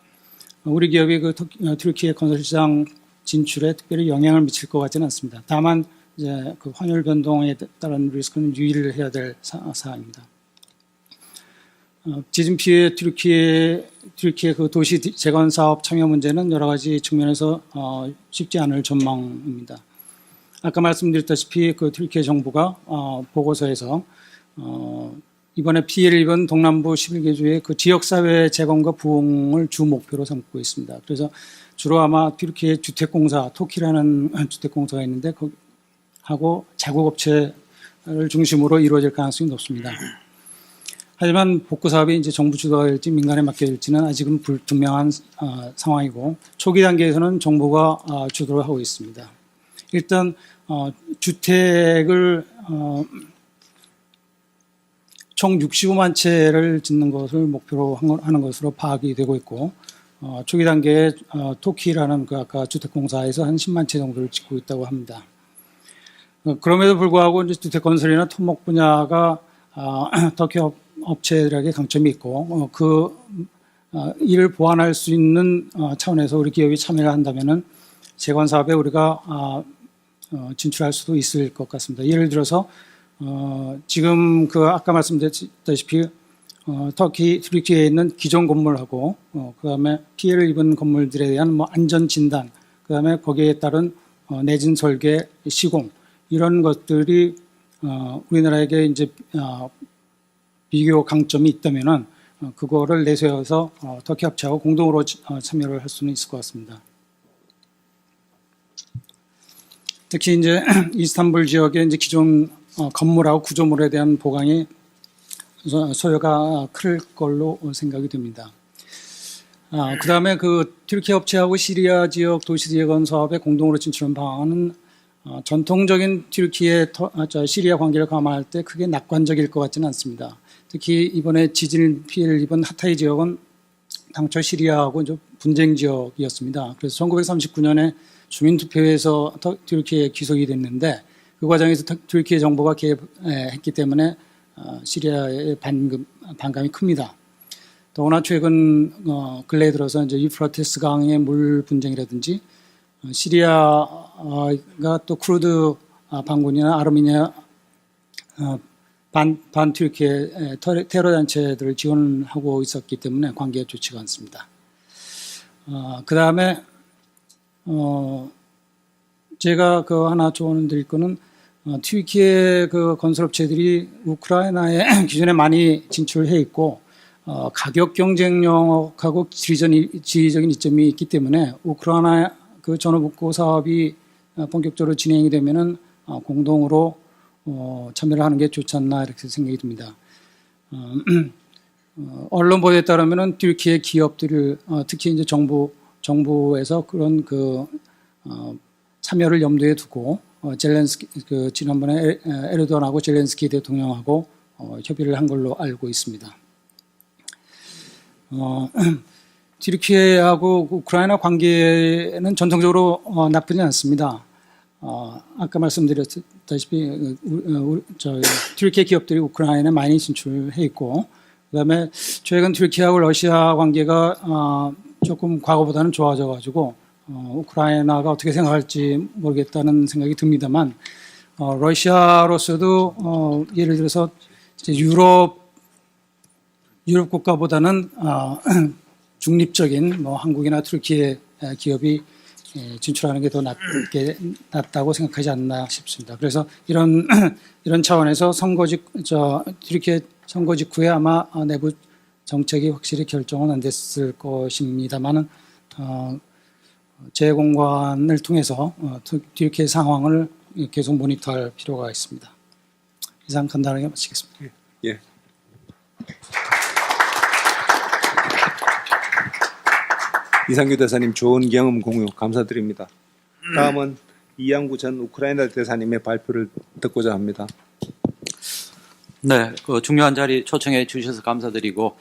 우리 기업의 그 튀르키예 건설 시장 진출에 특별히 영향을 미칠 것 같지는 않습니다. 다만 이제 그 환율 변동에 따른 리스크는 유의를 해야 될 사항입니다. 지진 피해 튀르키예 그 도시 재건 사업 참여 문제는 여러 가지 측면에서 쉽지 않을 전망입니다. 아까 말씀드렸다시피 그 튀르키예 정부가 보고서에서 이번에 피해를 입은 동남부 11개 주의 그 지역사회 재건과 부흥을 주 목표로 삼고 있습니다. 그래서 주로 아마 튀르키예 주택공사, 토키라는 주택공사가 있는데 하고 자국업체를 중심으로 이루어질 가능성이 높습니다. 하지만 복구 사업이 이제 정부 주도가 될지 민간에 맡겨질지는 아직은 불투명한 상황이고 초기 단계에서는 정부가 주도를 하고 있습니다. 일단 주택을 총 65만 채를 짓는 것을 목표로 하는 것으로 파악이 되고 있고 초기 단계에 토키라는 그 아까 주택공사에서 한 10만 채 정도를 짓고 있다고 합니다. 그럼에도 불구하고 이제 주택건설이나 토목 분야가 터키 업체들에게 강점이 있고 이를 보완할 수 있는 차원에서 우리 기업이 참여를 한다면은 재건 사업에 우리가 진출할 수도 있을 것 같습니다. 예를 들어서 지금 그 아까 말씀드렸다시피 튀르키예에 있는 기존 건물하고 그다음에 피해를 입은 건물들에 대한 안전 진단, 그다음에 거기에 따른 내진 설계 시공 이런 것들이 우리나라에게 이제 비교 강점이 있다면은 그거를 내세워서 터키 협치하고 공동으로 참여를 할 수는 있을 것 같습니다. 특히 이제 이스탄불 지역의 이제 기존 건물하고 구조물에 대한 보강이 소요가 클 걸로 생각이 됩니다. 그 다음에 그 튀르키예 업체하고 시리아 지역 도시 재건 사업에 공동으로 진출한 방안은 전통적인 튀르키예 시리아 관계를 감안할 때 크게 낙관적일 것 같지는 않습니다. 특히 이번에 지진 피해를 입은 하타이 지역은 당초 시리아하고 좀 분쟁 지역이었습니다. 그래서 1939년에 주민투표에서 튀르키예에 귀속이 됐는데 그 과정에서 튀르키예 정부가 개입했기 때문에 시리아의 반감이 큽니다. 더구나 최근 근래에 들어서 이제 유프라테스 강의 물 분쟁이라든지 시리아가 또 쿠르드 반군이나 아르메니아 반 튀르키예 테러 단체들을 지원하고 있었기 때문에 관계가 좋지가 않습니다. 그 다음에 제가 그 하나 조언을 드릴 거는 튀르키예 그 건설업체들이 우크라이나에 기존에 많이 진출해 있고 가격 경쟁력하고 지리적인 이점이 있기 때문에 우크라이나 그 전후복구 사업이 본격적으로 진행이 되면은 공동으로 참여를 하는 게 좋지 않나 이렇게 생각이 듭니다. 언론 보도에 따르면은 튀르키예 기업들을 특히 이제 정부에서 그런 그 참여를 염두에 두고 젤렌스키 그 지난번에 에르도안하고 젤렌스키 대통령하고 협의를 한 걸로 알고 있습니다. 튀르키예하고 우크라이나 관계는 전통적으로 나쁘지 않습니다. 아까 말씀드렸다시피 튀르키예 기업들이 우크라이나에 많이 진출해 있고 그다음에 최근 튀르키예하고 러시아 관계가 조금 과거보다는 좋아져가지고 우크라이나가 어떻게 생각할지 모르겠다는 생각이 듭니다만 러시아로서도 예를 들어서 이제 유럽 국가보다는 중립적인 뭐 한국이나 튀르키예 기업이 진출하는 게 더 낫다고 생각하지 않나 싶습니다. 그래서 이런 차원에서 튀르키예 선거 직후에 아마 내부 정책이 확실히 결정은 안 됐을 것입니다만은 재공관을 통해서 튀르키예 상황을 계속 모니터할 필요가 있습니다. 이상 간단하게 마치겠습니다. 예. 이상규 대사님 좋은 경험 공유 감사드립니다. 다음은 이양구 전 우크라이나 대사님의 발표를 듣고자 합니다. 네, 그 중요한 자리 초청해 주셔서 감사드리고,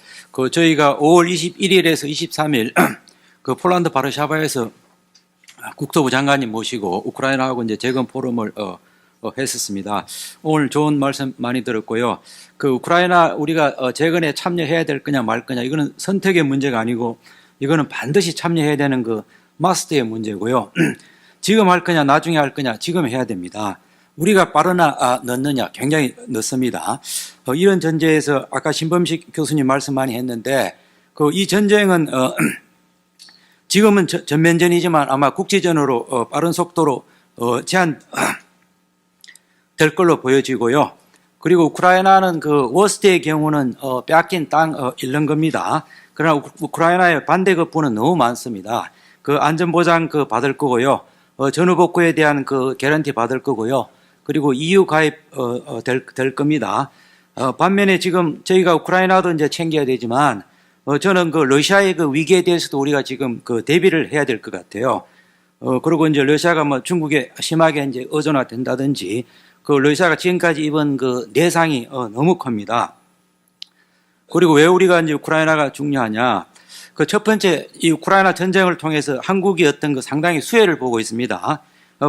저희가 5월 21일에서 23일 그 폴란드 바르샤바에서 국토부 장관님 모시고 우크라이나하고 이제 재건 포럼을 했었습니다. 오늘 좋은 말씀 많이 들었고요. 그 우크라이나 우리가 재건에 참여해야 될 거냐 말 거냐 이거는 선택의 문제가 아니고 이거는 반드시 참여해야 되는 그 마스터의 문제고요. 지금 할 거냐 나중에 할 거냐 지금 해야 됩니다. 우리가 빠르나 늦느냐 굉장히 늦습니다. 이런 전제에서 아까 신범식 교수님 말씀 많이 했는데 이 전쟁은 지금은 전면전이지만 아마 국지전으로 빠른 속도로 제한될 걸로 보여지고요. 그리고 우크라이나는 그 워스트의 경우는 빼앗긴 땅 잃는 겁니다. 그러나 우크라이나의 반대 거부는 너무 많습니다. 그 안전보장 받을 거고요. 전후복구에 대한 그 개런티 받을 거고요. 그리고 EU 가입 될 겁니다. 반면에 지금 저희가 우크라이나도 이제 챙겨야 되지만 저는 그 러시아의 그 위기에 대해서도 우리가 지금 그 대비를 해야 될 것 같아요. 그리고 이제 러시아가 뭐 중국에 심하게 이제 의존화된다든지 그 러시아가 지금까지 입은 그 내상이 너무 큽니다. 그리고 왜 우리가 이제 우크라이나가 중요하냐? 그 첫 번째 이 우크라이나 전쟁을 통해서 한국이 어떤 그 상당히 수혜를 보고 있습니다.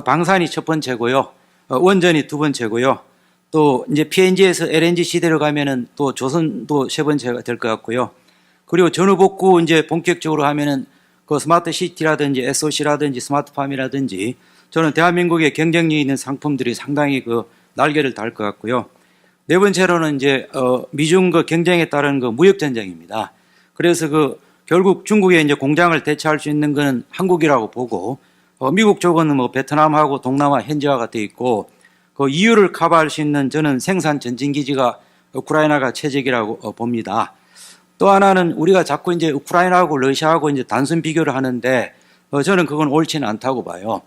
방산이 첫 번째고요. 원전이 두 번째고요. 또 이제 PNG에서 LNG 시대로 가면은 또 조선도 세 번째가 될 것 같고요. 그리고 전후복구 이제 본격적으로 하면은 그 스마트 시티라든지 SOC라든지 스마트팜이라든지 저는 대한민국의 경쟁력 있는 상품들이 상당히 그 날개를 달 것 같고요. 네 번째로는 이제 미중 그 경쟁에 따른 그 무역 전쟁입니다. 그래서 결국 중국의 이제 공장을 대체할 수 있는 것은 한국이라고 보고 미국 쪽은 뭐 베트남하고 동남아 현지화가 돼 있고 그 EU를 커버할 수 있는 저는 생산 전진 기지가 우크라이나가 최적이라고 봅니다. 또 하나는 우리가 자꾸 이제 우크라이나하고 러시아하고 이제 단순 비교를 하는데 저는 그건 옳지는 않다고 봐요.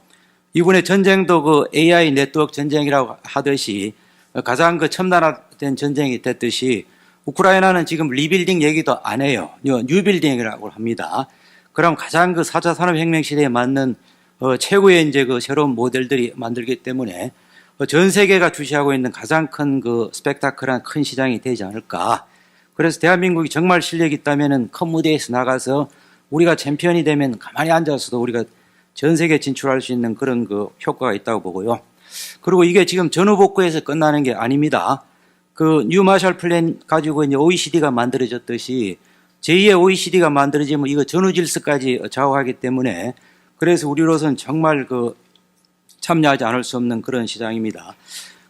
이번에 전쟁도 그 AI 네트워크 전쟁이라고 하듯이 가장 그 첨단화된 전쟁이 됐듯이 우크라이나는 지금 리빌딩 얘기도 안 해요. 뉴빌딩이라고 합니다. 그럼 가장 그 4차 산업혁명 시대에 맞는 최고의 이제 그 새로운 모델들이 만들기 때문에 전 세계가 주시하고 있는 가장 큰 그 스펙타클한 큰 시장이 되지 않을까. 그래서 대한민국이 정말 실력이 있다면은 큰 무대에서 나가서 우리가 챔피언이 되면 가만히 앉아서도 우리가 전 세계 진출할 수 있는 그런 그 효과가 있다고 보고요. 그리고 이게 지금 전후복구에서 끝나는 게 아닙니다. 그 뉴 마셜 플랜 가지고 이제 OECD가 만들어졌듯이 제2의 OECD가 만들어지면 이거 전후 질서까지 좌우하기 때문에 그래서 우리로서는 정말 그 참여하지 않을 수 없는 그런 시장입니다.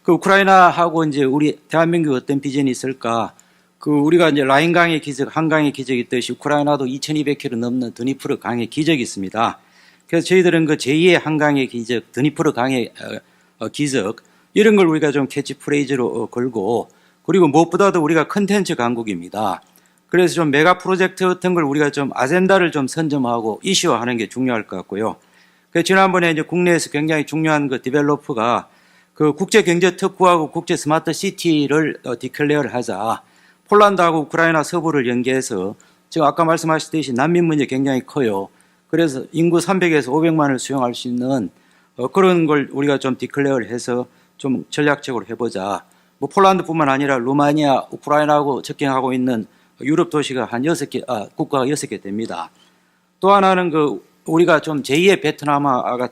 그 우크라이나하고 이제 우리 대한민국 어떤 비전이 있을까? 그 우리가 이제 라인 강의 기적, 한강의 기적이 있듯이 우크라이나도 2,200km 넘는 드니프르 강의 기적이 있습니다. 그래서 저희들은 그 제2의 한강의 기적, 드니프르 강의 기적 이런 걸 우리가 좀 캐치프레이즈로 걸고 그리고 무엇보다도 우리가 컨텐츠 강국입니다. 그래서 좀 메가 프로젝트 같은 걸 우리가 좀 아젠다를 좀 선점하고 이슈화하는 게 중요할 것 같고요. 그 지난번에 이제 국내에서 굉장히 중요한 그 디벨로퍼가 그 국제 경제 특구하고 국제 스마트 시티를 디클레어를 하자. 폴란드하고 우크라이나 서부를 연계해서 지금 아까 말씀하셨듯이 난민 문제 굉장히 커요. 그래서 인구 300에서 500만을 수용할 수 있는 그런 걸 우리가 좀 디클레어를 해서 좀 전략적으로 해보자. 뭐 폴란드뿐만 아니라 루마니아, 우크라이나하고 접경하고 있는 유럽 도시가 한 6개, 국가가 6개 됩니다. 또 하나는 그 우리가 좀 제2의 베트남화가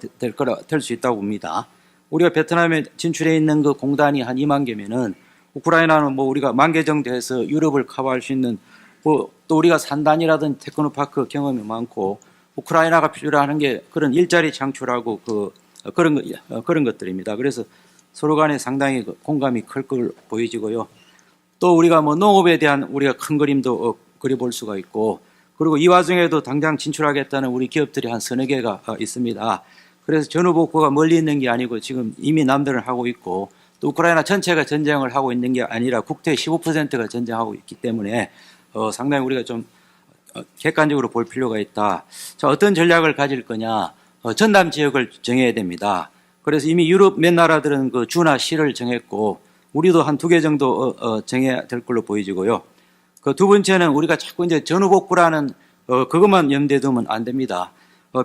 될 수 있다고 봅니다. 우리가 베트남에 진출해 있는 그 공단이 한 2만 개면은 우크라이나는 뭐 우리가 1만 개 정도 해서 유럽을 커버할 수 있는 뭐 또 우리가 산단이라든지 테크노파크 경험이 많고 우크라이나가 필요로 하는 게 그런 일자리 창출하고 그런 것들입니다. 그래서 서로 간에 상당히 공감이 클 걸 보여지고요. 또 우리가 뭐 농업에 대한 우리가 큰 그림도 그려볼 수가 있고 그리고 이 와중에도 당장 진출하겠다는 우리 기업들이 한 서너 개가 있습니다. 그래서 전후복구가 멀리 있는 게 아니고 지금 이미 남들은 하고 있고 또 우크라이나 전체가 전쟁을 하고 있는 게 아니라 국토의 15%가 전쟁하고 있기 때문에 상당히 우리가 좀 객관적으로 볼 필요가 있다. 자, 어떤 전략을 가질 거냐? 전담 지역을 정해야 됩니다. 그래서 이미 유럽 몇 나라들은 그 주나 시를 정했고 우리도 한 2개 정도 정해야 될 걸로 보여지고요. 그 두 번째는 우리가 자꾸 이제 전후복구라는 그것만 염두에 두면 안 됩니다.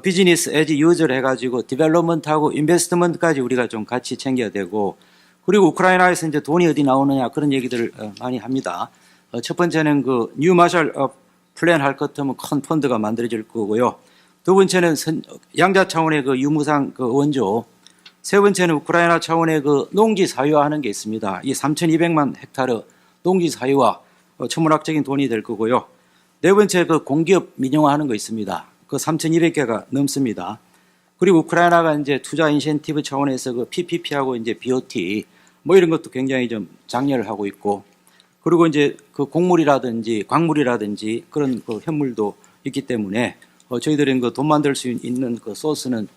비즈니스 에지 유저를 해가지고 디벨롭먼트하고 인베스트먼트까지 우리가 좀 같이 챙겨야 되고 그리고 우크라이나에서 이제 돈이 어디 나오느냐 그런 얘기들을 많이 합니다. 첫 번째는 그 뉴 마셜 플랜 할 것 같으면 큰 펀드가 만들어질 거고요. 두 번째는 양자 차원의 그 유무상 그 원조. 세 번째는 우크라이나 차원의 그 농지 사유화하는 게 있습니다. 이 3,200만 헥타르 농지 사유화 천문학적인 돈이 될 거고요. 네 번째 그 공기업 민영화하는 거 있습니다. 그 3,200개가 넘습니다. 그리고 우크라이나가 이제 투자 인센티브 차원에서 그 PPP하고 이제 BOT 뭐 이런 것도 굉장히 좀 장려를 하고 있고 그리고 이제 그 곡물이라든지 광물이라든지 그런 그 현물도 있기 때문에 저희들은 그 돈 만들 수 있는 그 소스는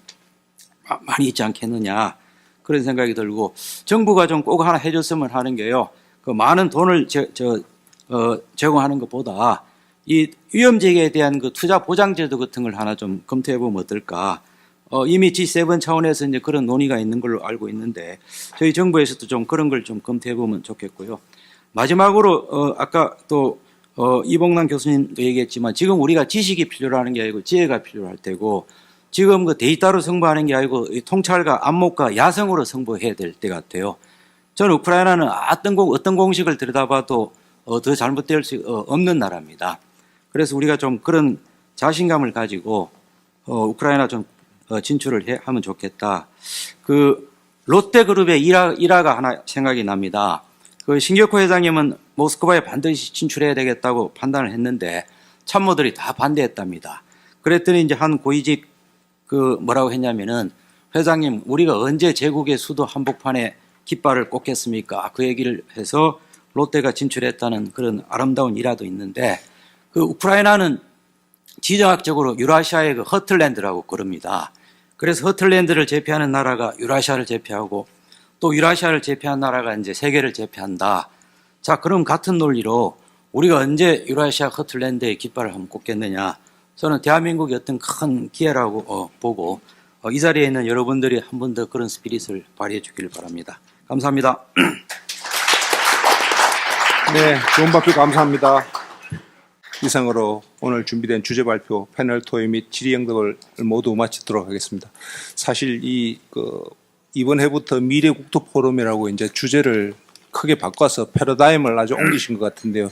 많이 있지 않겠느냐 그런 생각이 들고 정부가 좀 꼭 하나 해줬으면 하는 게요. 그 많은 돈을 제공하는 것보다 이 위험지역에 대한 그 투자 보장제도 같은 걸 하나 좀 검토해 보면 어떨까. 이미 G7 차원에서 이제 그런 논의가 있는 걸로 알고 있는데 저희 정부에서도 좀 그런 걸 좀 검토해 보면 좋겠고요. 마지막으로 아까 또 이봉남 교수님도 얘기했지만 지금 우리가 지식이 필요로 게 아니고 지혜가 필요할 때고 지금 그 데이터로 승부하는 게 아니고 통찰과 안목과 야성으로 승부해야 될 때 같아요. 저는 우크라이나는 어떤 공식을 들여다봐도 더 잘못될 수 없는 나라입니다. 그래서 우리가 좀 그런 자신감을 가지고 우크라이나 좀 진출을 하면 좋겠다. 그 롯데그룹의 일화가 하나 생각이 납니다. 그 신격호 회장님은 모스크바에 반드시 진출해야 되겠다고 판단을 했는데 참모들이 다 반대했답니다. 그랬더니 이제 한 고위직 그 뭐라고 했냐면은 회장님 우리가 언제 제국의 수도 한복판에 깃발을 꽂겠습니까? 그 얘기를 해서 롯데가 진출했다는 그런 아름다운 일화도 있는데 그 우크라이나는 지정학적으로 유라시아의 그 허틀랜드라고 그럽니다. 그래서 허틀랜드를 제패하는 나라가 유라시아를 제패하고 또 유라시아를 제패한 나라가 이제 세계를 제패한다. 자, 그럼 같은 논리로 우리가 언제 유라시아 커틀랜드의 깃발을 한번 꽂겠느냐. 저는 대한민국의 어떤 큰 기회라고 보고 이 자리에 있는 여러분들이 한 번 더 그런 스피릿을 발휘해 주기를 바랍니다. 감사합니다. 네, 좋은 발표 감사합니다. 이상으로 오늘 준비된 주제 발표, 패널 토의 및 질의 응답을 모두 마치도록 하겠습니다. 사실 이번 해부터 미래 국토 포럼이라고 이제 주제를 크게 바꿔서 패러다임을 아주 옮기신 것 같은데요.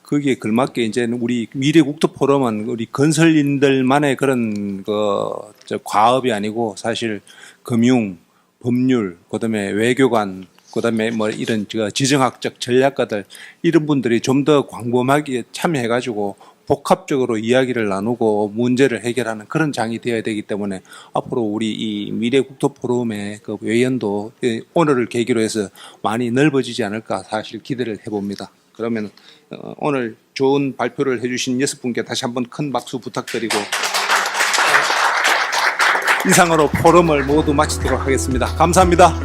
거기에 걸맞게 이제는 우리 미래 국토 포럼은 우리 건설인들만의 그런 과업이 아니고 사실 금융, 법률, 그다음에 외교관, 그다음에 뭐 이런 지정학적 전략가들 이런 분들이 좀 더 광범하게 참여해가지고 복합적으로 이야기를 나누고 문제를 해결하는 그런 장이 되어야 되기 때문에 앞으로 우리 이 미래국토 포럼의 그 외연도 오늘을 계기로 해서 많이 넓어지지 않을까 사실 기대를 해봅니다. 그러면 오늘 좋은 발표를 해주신 6분께 다시 한번 큰 박수 부탁드리고 이상으로 포럼을 모두 마치도록 하겠습니다. 감사합니다.